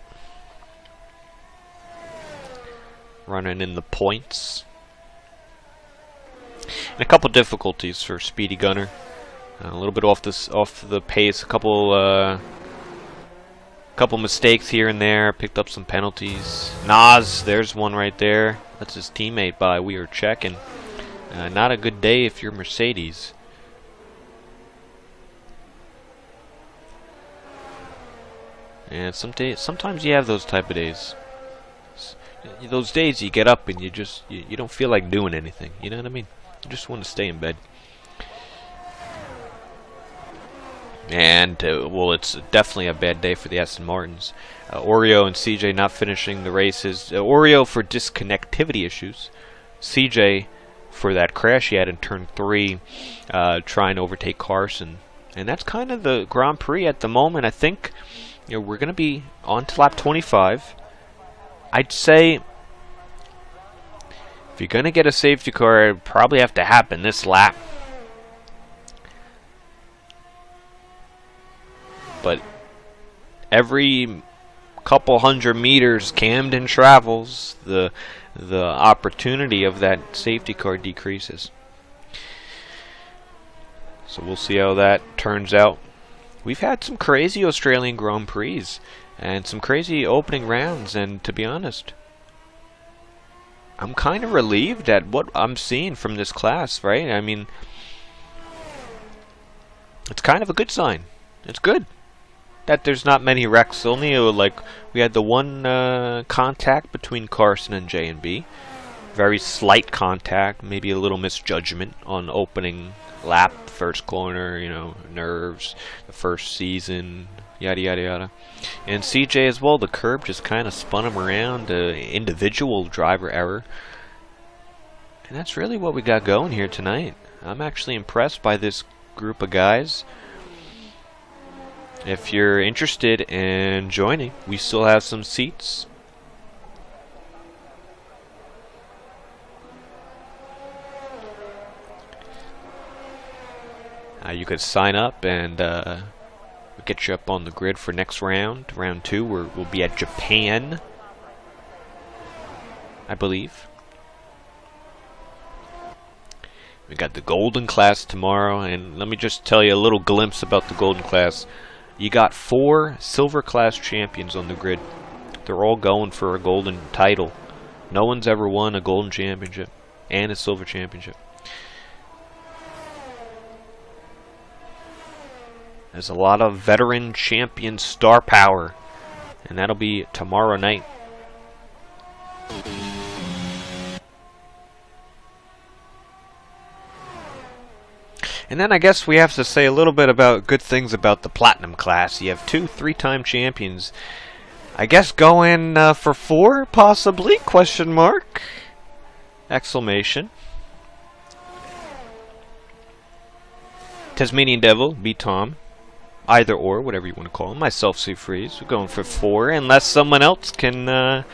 Running in the points. And a couple difficulties for Speedy Gunner. A little bit off the pace. A couple mistakes here and there. Picked up some penalties. Nas, there's one right there. That's his teammate by We Are Checking. Not a good day if you're Mercedes. And sometimes you have those type of days. Those days you get up and you don't feel like doing anything. You know what I mean? You just want to stay in bed. And well, it's definitely a bad day for the Aston Martins. Oreo and CJ not finishing the races. Oreo for disconnectivity issues. CJ for that crash he had in turn 3, trying to overtake Carson. And that's kind of the Grand Prix at the moment. I think we're going to be on to lap 25. I'd say if you're going to get a safety car, it'd probably have to happen this lap. But every couple hundred meters Camden travels, the opportunity of that safety car decreases. So we'll see how that turns out. We've had some crazy Australian Grand Prix and some crazy opening rounds, and to be honest, I'm kind of relieved at what I'm seeing from this class, right? I mean, it's kind of a good sign. It's good that there's not many wrecks. Only like we had the one contact between Carson and J and B. Very slight contact, maybe a little misjudgment on opening lap, first corner, you know, nerves, the first season, yada yada yada. And CJ as well, the curb just kind of spun him around, individual driver error. And that's really what we got going here tonight. I'm actually impressed by this group of guys. If you're interested in joining, we still have some seats. You could sign up and we'll get you up on the grid for next round. Round 2, we'll be at Japan, I believe. We got the Golden Class tomorrow, and let me just tell you a little glimpse about the Golden Class. You got 4 Silver Class champions on the grid. They're all going for a Golden title. No one's ever won a Golden Championship and a Silver Championship. There's a lot of veteran champion star power, and that'll be tomorrow night. And then I guess we have to say a little bit about good things about the Platinum class. You have 2 3-time champions. I guess going for 4, possibly? Question mark. Exclamation. Tasmanian Devil beat Tom. Either or, whatever you want to call him. Myself, Sea Freeze. We're going for 4, unless someone else can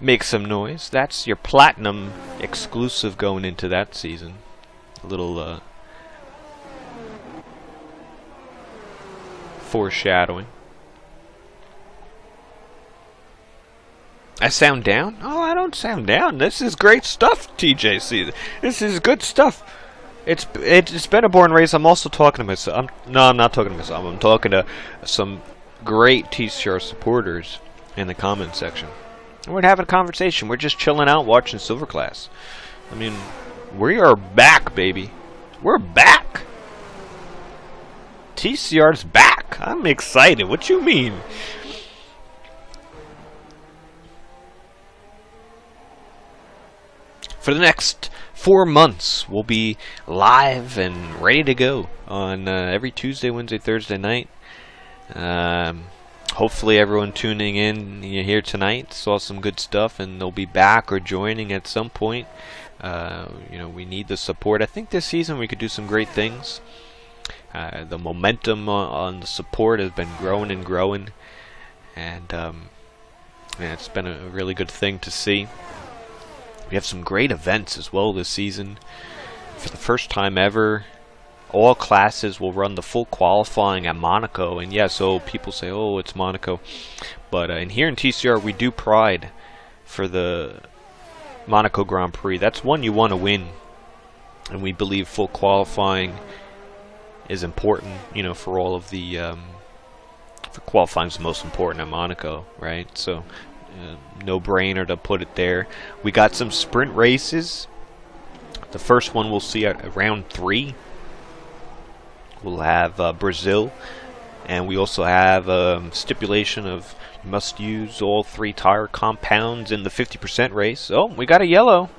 make some noise. That's your Platinum exclusive going into that season. A little foreshadowing. I sound down? Oh, I don't sound down. This is great stuff, TJC. This is good stuff. It's been a boring race. I'm also talking to myself. No, I'm not talking to myself. I'm talking to some great TCR supporters in the comment section. And we're having a conversation. We're just chilling out watching Silver Class. I mean, we are back, baby. We're back. TCR's back. I'm excited. What you mean? For the next 4 months, we'll be live and ready to go on every Tuesday, Wednesday, Thursday night. Hopefully everyone tuning in here tonight saw some good stuff, and they'll be back or joining at some point. You know, we need the support. I think this season we could do some great things. The momentum on the support has been growing and growing, and it's been a really good thing to see. We have some great events as well this season. For the first time ever, all classes will run the full qualifying at Monaco. And yeah, so people say, oh, it's Monaco. But in here in TCR, we do pride for the Monaco Grand Prix. That's one you want to win. And we believe full qualifying is important, you know, for all of the... for qualifying is the most important at Monaco, right? So... no-brainer to put it there. We got some sprint races. The first one we'll see at round 3. We'll have Brazil, and we also have stipulation of you must use all 3 tire compounds in the 50% race. Oh, we got a yellow.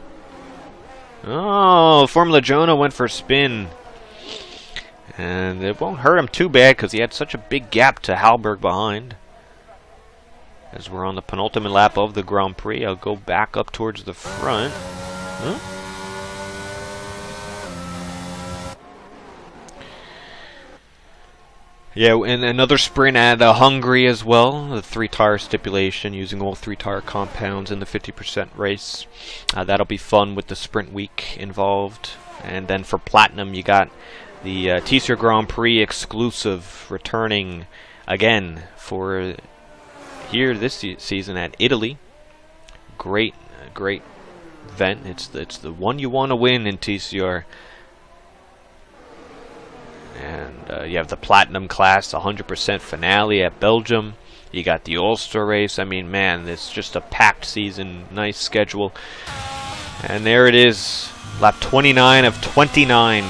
Oh, Formula Jonah went for a spin. And it won't hurt him too bad because he had such a big gap to Halberg behind. As we're on the penultimate lap of the Grand Prix, I'll go back up towards the front. Huh? Yeah, and another sprint at Hungary as well. The 3-tire stipulation, using all 3 tire compounds in the 50% race. That'll be fun with the sprint week involved. And then for Platinum, you got the TCR Grand Prix exclusive returning again for... here this season at Italy. Great event. It's the one you want to win in TCR. And you have the Platinum class, 100% finale at Belgium. You got the All-Star race. I mean, man, it's just a packed season. Nice schedule. And there it is, lap 29 of 29.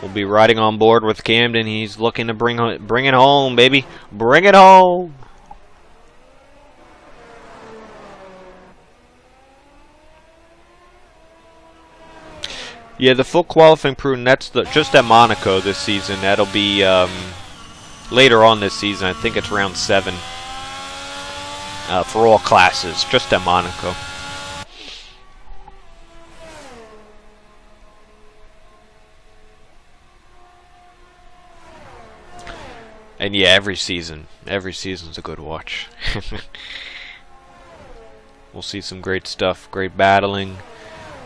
We'll be riding on board with Camden. He's looking to bring it home, baby. Bring it home. Yeah, the full qualifying prune, that's just at Monaco this season. That'll be later on this season. I think it's round 7 for all classes, just at Monaco. And yeah, every season's a good watch. We'll see some great stuff, great battling,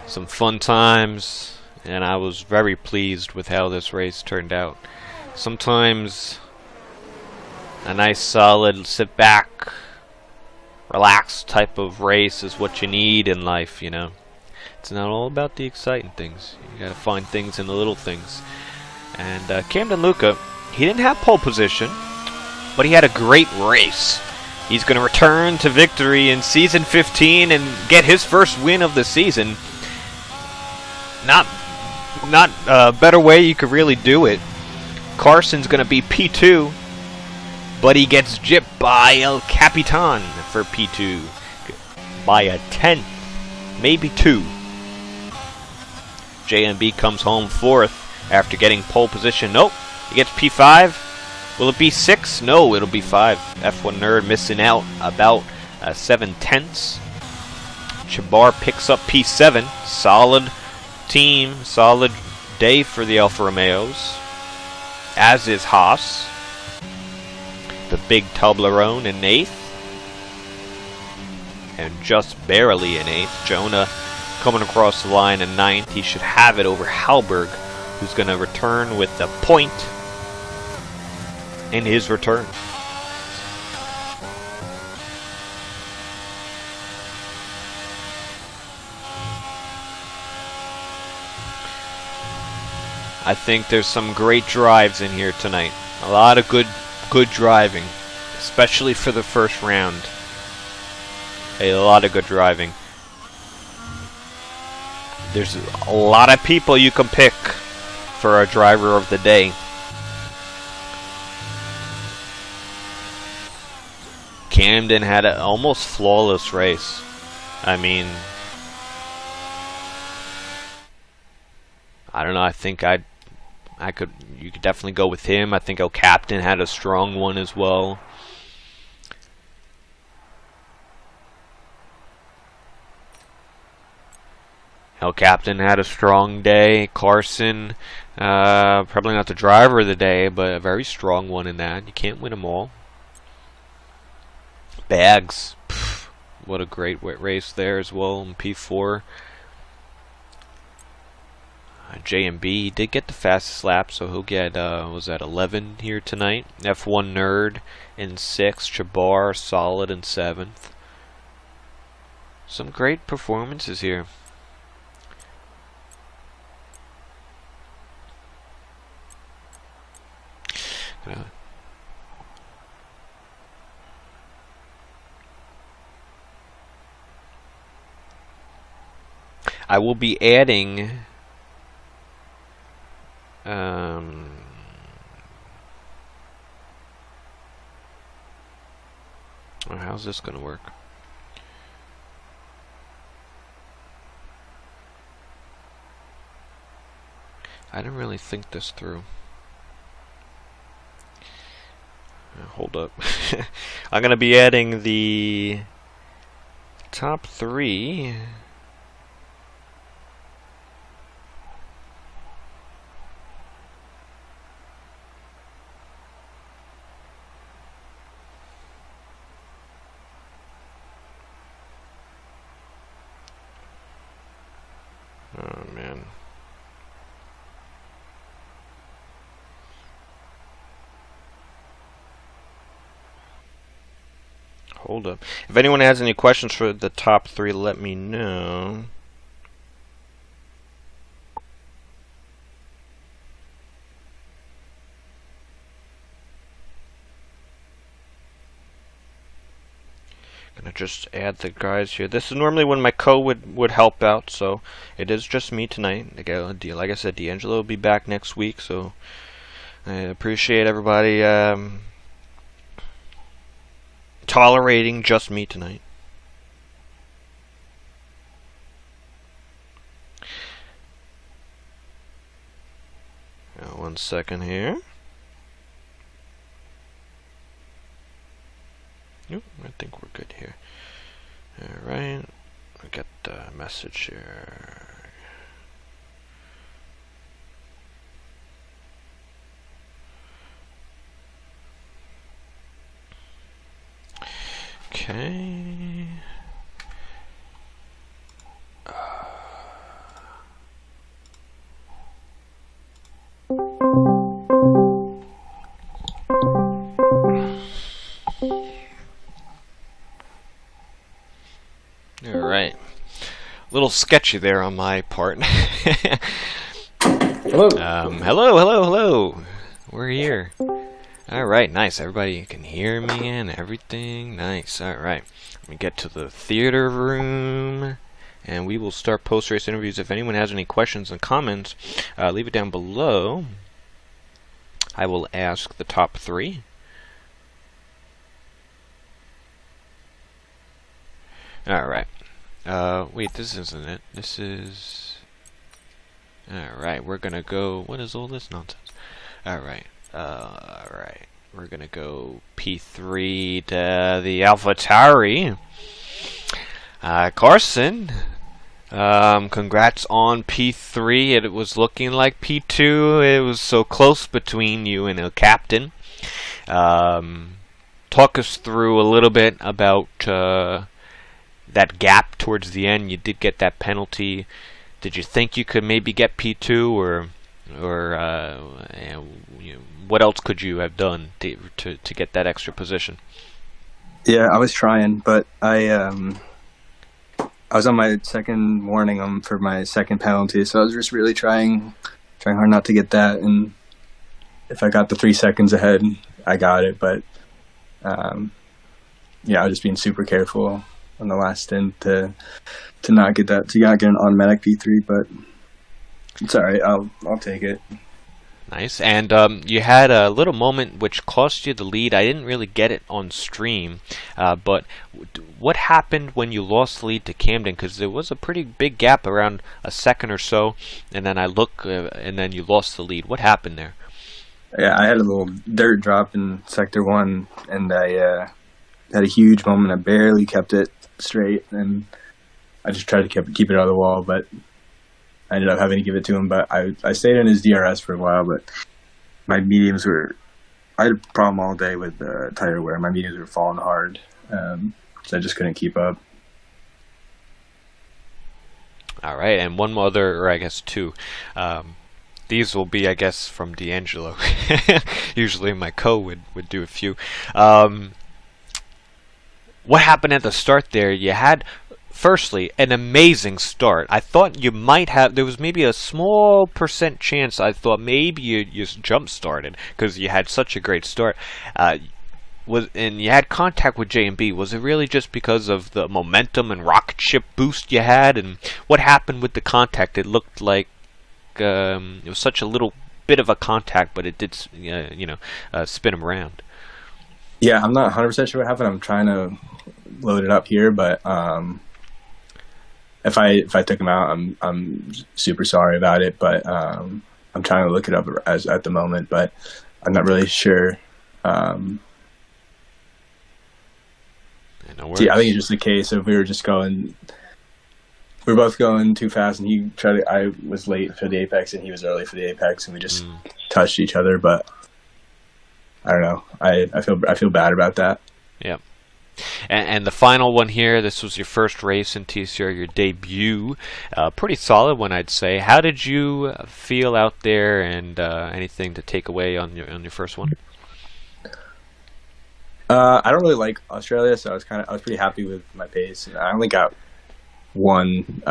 some fun times, and I was very pleased with how this race turned out. Sometimes a nice solid sit back, relaxed type of race is what you need in life, you know. It's not all about the exciting things. You gotta find things in the little things. And Camden Luca, he didn't have pole position, but he had a great race. He's gonna return to victory in season 15 and get his first win of the season. Not a better way you could really do it. Carson's gonna be P2, but he gets gypped by El Capitan for P2 by a tenth, maybe 2. JMB comes home 4th after getting pole position. Nope, he gets P5. Will it be 6? No, it'll be 5. F1 Nerd missing out about 7 tenths. Chabar picks up P7. Solid team, solid day for the Alfa Romeos, as is Haas. The big Toblerone in 8th, and just barely in 8th. Jonah coming across the line in 9th. He should have it over Halberg, who's going to return with the point in his return. I think there's some great drives in here tonight. A lot of good driving, especially for the first round. A lot of good driving. There's a lot of people you can pick for a driver of the day. Camden had an almost flawless race. I mean, I don't know, I think you could definitely go with him. I think El Captain had a strong one as well. El Captain had a strong day. Carson, probably not the driver of the day, but a very strong one in that. You can't win them all. Bags, what a great race there as well in P4. JMB did get the fastest lap, so he'll get, was that 11 here tonight? F1 Nerd in 6th, Chabar solid in 7th. Some great performances here. I will be adding how's this gonna work? I didn't really think this through. Hold up. I'm gonna be adding the top 3. Oh man. Hold up. If anyone has any questions for the top 3, let me know. Gonna just add the guys here. This is normally when my would help out, so it is just me tonight. Like I said, D'Angelo will be back next week, so I appreciate everybody tolerating just me tonight. Now, 1 second here. Nope, I think we're good here. Alright, we got the message here. Okay. All right. A little sketchy there on my part. Hello. Hello. We're here. All right, nice. Everybody can hear me and everything. Nice. All right. Let me get to the theater room, and we will start post-race interviews. If anyone has any questions and comments, leave it down below. I will ask the top three. All right. Wait, this isn't it. This is... Alright, we're gonna go... What is all this nonsense? Alright. We're gonna go P3 to the AlphaTauri. Carson, congrats on P3. It was looking like P2. It was so close between you and a captain. Talk us through a little bit about that gap towards the end. You did get that penalty. Did you think you could maybe get P2, or what else could you have done to get that extra position? Yeah, I was trying, but I was on my second warning for my second penalty, so I was just really trying hard not to get that. And if I got the 3 seconds ahead, I got it. But yeah, I was just being super careful on the last stint to not get that, to not get an automatic P3, but it's all right. I'll take it. Nice. And you had a little moment which cost you the lead. I didn't really get it on stream, but what happened when you lost the lead to Camden? Because there was a pretty big gap, around a second or so, and then I look, and then you lost the lead. What happened there? Yeah, I had a little dirt drop in Sector 1, and I had a huge moment. I barely kept it straight, and I just tried to keep it out of the wall, but I ended up having to give it to him. But I stayed in his DRS for a while, but my mediums were... I had a problem all day with tire wear. My mediums were falling hard, so I just couldn't keep up. All right, and one other, or I guess two. These will be, I guess, from D'Angelo. Usually my would do a few. What happened at the start there? You had, firstly, an amazing start. I thought you might have... There was maybe a small % chance I thought maybe you jump-started, because you had such a great start. And you had contact with J&B. Was it really just because of the momentum and rocket ship boost you had? And what happened with the contact? It looked like it was such a little bit of a contact, but it did, spin him around. Yeah, I'm not 100% sure what happened. I'm trying to load it up here, but if I took him out, I'm super sorry about it. But I'm trying to look it up at the moment, but I'm not really sure. See, I think it's just the case of we were both going too fast, and I was late for the apex, and he was early for the apex, and we just touched each other. But I don't know. I feel bad about that. Yeah. And the final one here, this was your first race in TCR, your debut. Pretty solid one, I'd say. How did you feel out there, and anything to take away on your first one? I don't really like Australia, so I was pretty happy with my pace. And I only got one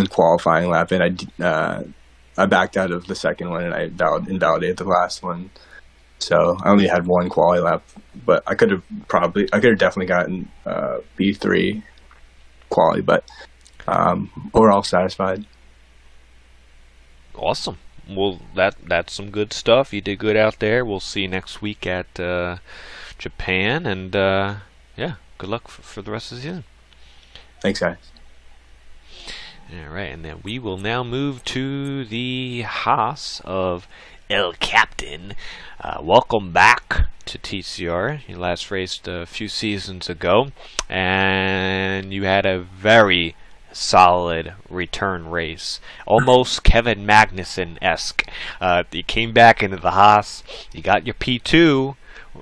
qualifying lap, and I backed out of the second one, and I invalidated the last one. So I only had one quali lap, but I could have definitely gotten B3 quali, but overall satisfied. Awesome. Well, that's some good stuff. You did good out there. We'll see you next week at Japan, and yeah, good luck for the rest of the season. Thanks, guys. All right, and then we will now move to the Haas of El Captain. Welcome back to TCR. You last raced a few seasons ago, and you had a very solid return race, almost Kevin Magnussen-esque. You came back into the Haas. You got your P2,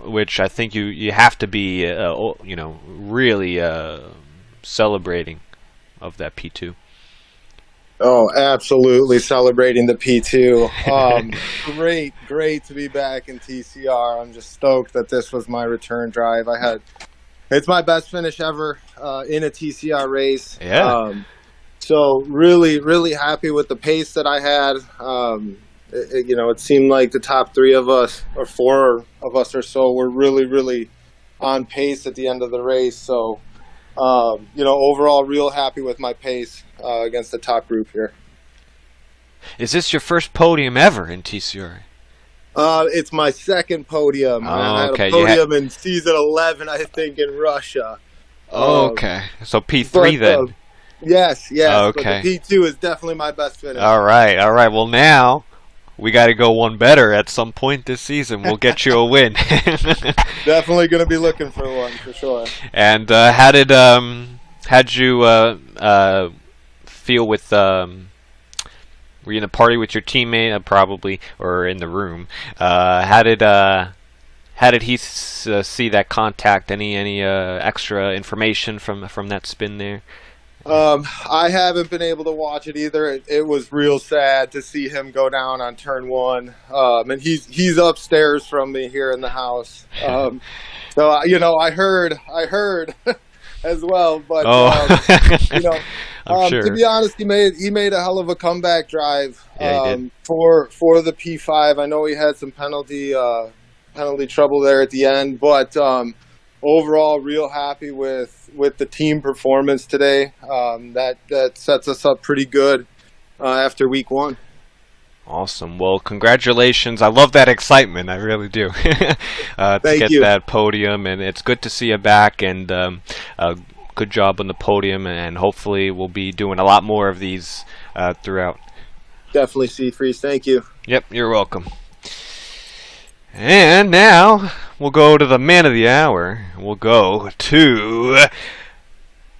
which I think you have to be, really celebrating of that P2. Oh, absolutely celebrating the P2. Great to be back in TCR. I'm just stoked that this was my return drive. I had It's my best finish ever in a TCR race. Yeah. So really, really happy with the pace that I had. It seemed like the top three of us, or four of us or so, were really, really on pace at the end of the race. So, overall, real happy with my pace against the top group here. Is this your first podium ever in TCR? It's my second podium. I had a podium in season 11, I think, in Russia. Okay, so P3 then. Yes. Okay. But the P2 is definitely my best finish. All right. Well, now we got to go one better at some point this season. We'll get you a win. Definitely going to be looking for one for sure. And how'd you feel with? Were you in a party with your teammate, probably, or in the room? How did he see that contact? Any extra information from that spin there? I haven't been able to watch it either. It was real sad to see him go down on turn one. And he's upstairs from me here in the house. So I heard as well. But I'm sure. To be honest, he made a hell of a comeback drive. Yeah, he did. For the P5. I know he had some penalty trouble there at the end, but overall, real happy with the team performance today. That sets us up pretty good after week one. Awesome. Well, congratulations. I love that excitement. I really do. To get that podium, and it's good to see you back, and good job on the podium, and hopefully we'll be doing a lot more of these throughout. Definitely, C-Freeze. Thank you. Yep, you're welcome. And now we'll go to the man of the hour. We'll go to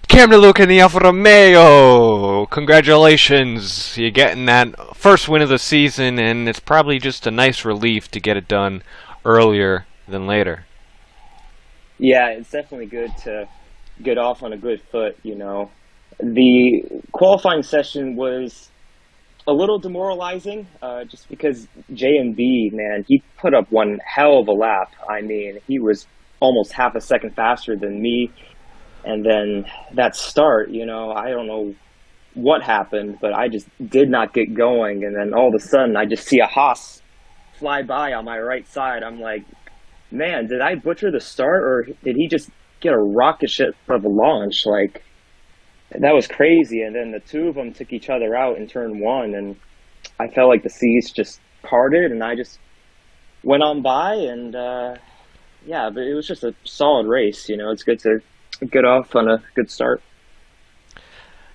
Cameron Luke in the Alfa Romeo. Congratulations. You're getting that first win of the season, and it's probably just a nice relief to get it done earlier than later. Yeah, it's definitely good to get off on a good foot, The qualifying session was a little demoralizing, just because J&B, man, he put up one hell of a lap. I mean, he was almost half a second faster than me. And then that start, I don't know what happened, but I just did not get going. And then all of a sudden, I just see a Haas fly by on my right side. I'm like, man, did I butcher the start, or did he just get a rocket ship of a launch? Like, that was crazy. And then the two of them took each other out in turn one, and I felt like the seas just parted, and I just went on by. And but it was just a solid race. It's good to get off on a good start.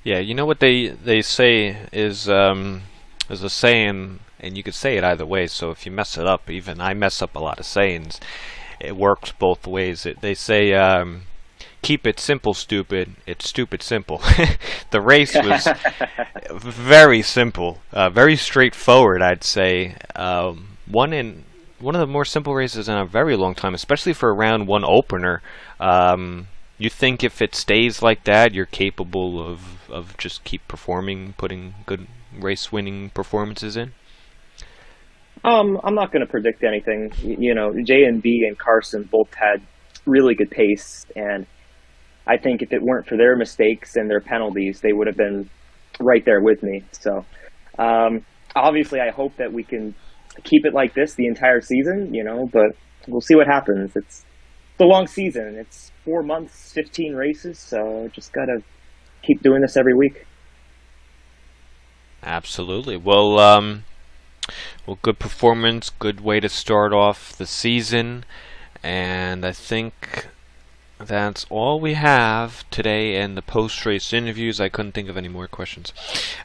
Yeah, you know what they say is a saying, and you could say it either way. So if you mess it up, even I mess up a lot of sayings, it works both ways. They say, keep it simple, stupid. It's stupid simple. The race was very simple, very straightforward, I'd say. One of the more simple races in a very long time, especially for a round one opener. You think if it stays like that, you're capable of just keep performing, putting good race-winning performances in? I'm not going to predict anything. J&B and Carson both had really good pace, and I think if it weren't for their mistakes and their penalties, they would have been right there with me. So, obviously, I hope that we can keep it like this the entire season, but we'll see what happens. It's a long season. It's 4 months, 15 races, so just got to keep doing this every week. Absolutely. Well, good performance, good way to start off the season, and I think that's all we have today in the post-race interviews. I couldn't think of any more questions,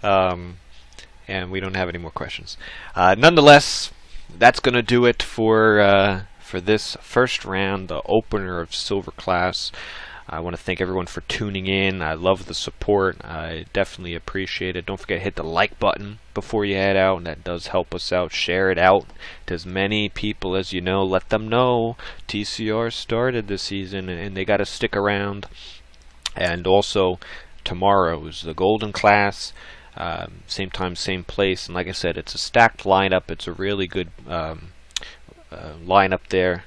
and we don't have any more questions. Nonetheless, that's going to do it for this first round, the opener of Silver Class. I want to thank everyone for tuning in. I love the support. I definitely appreciate it. Don't forget to hit the like button before you head out, and that does help us out. Share it out to as many people as you know. Let them know TCR started this season, and they got to stick around. And also, tomorrow is the Golden Class. Same time, same place. And like I said, it's a stacked lineup. It's a really good lineup there.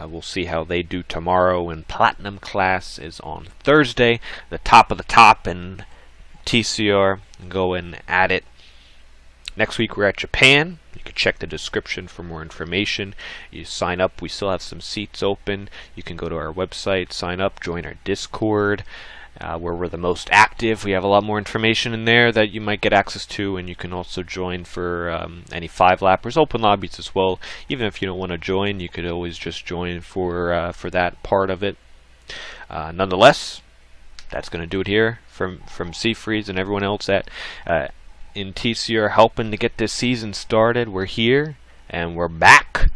We'll see how they do tomorrow, and Platinum class is on Thursday. The top of the top in TCR. Go and add it. Next week we're at Japan. You can check the description for more information. You sign up. We still have some seats open. You can go to our website, sign up, join our Discord, where we're the most active. We have a lot more information in there that you might get access to, and you can also join for any 5-lappers, open lobbies as well. Even if you don't want to join, you could always just join for that part of it. Nonetheless, that's going to do it here from Seafreeze and everyone else at in TCR helping to get this season started. We're here and we're back.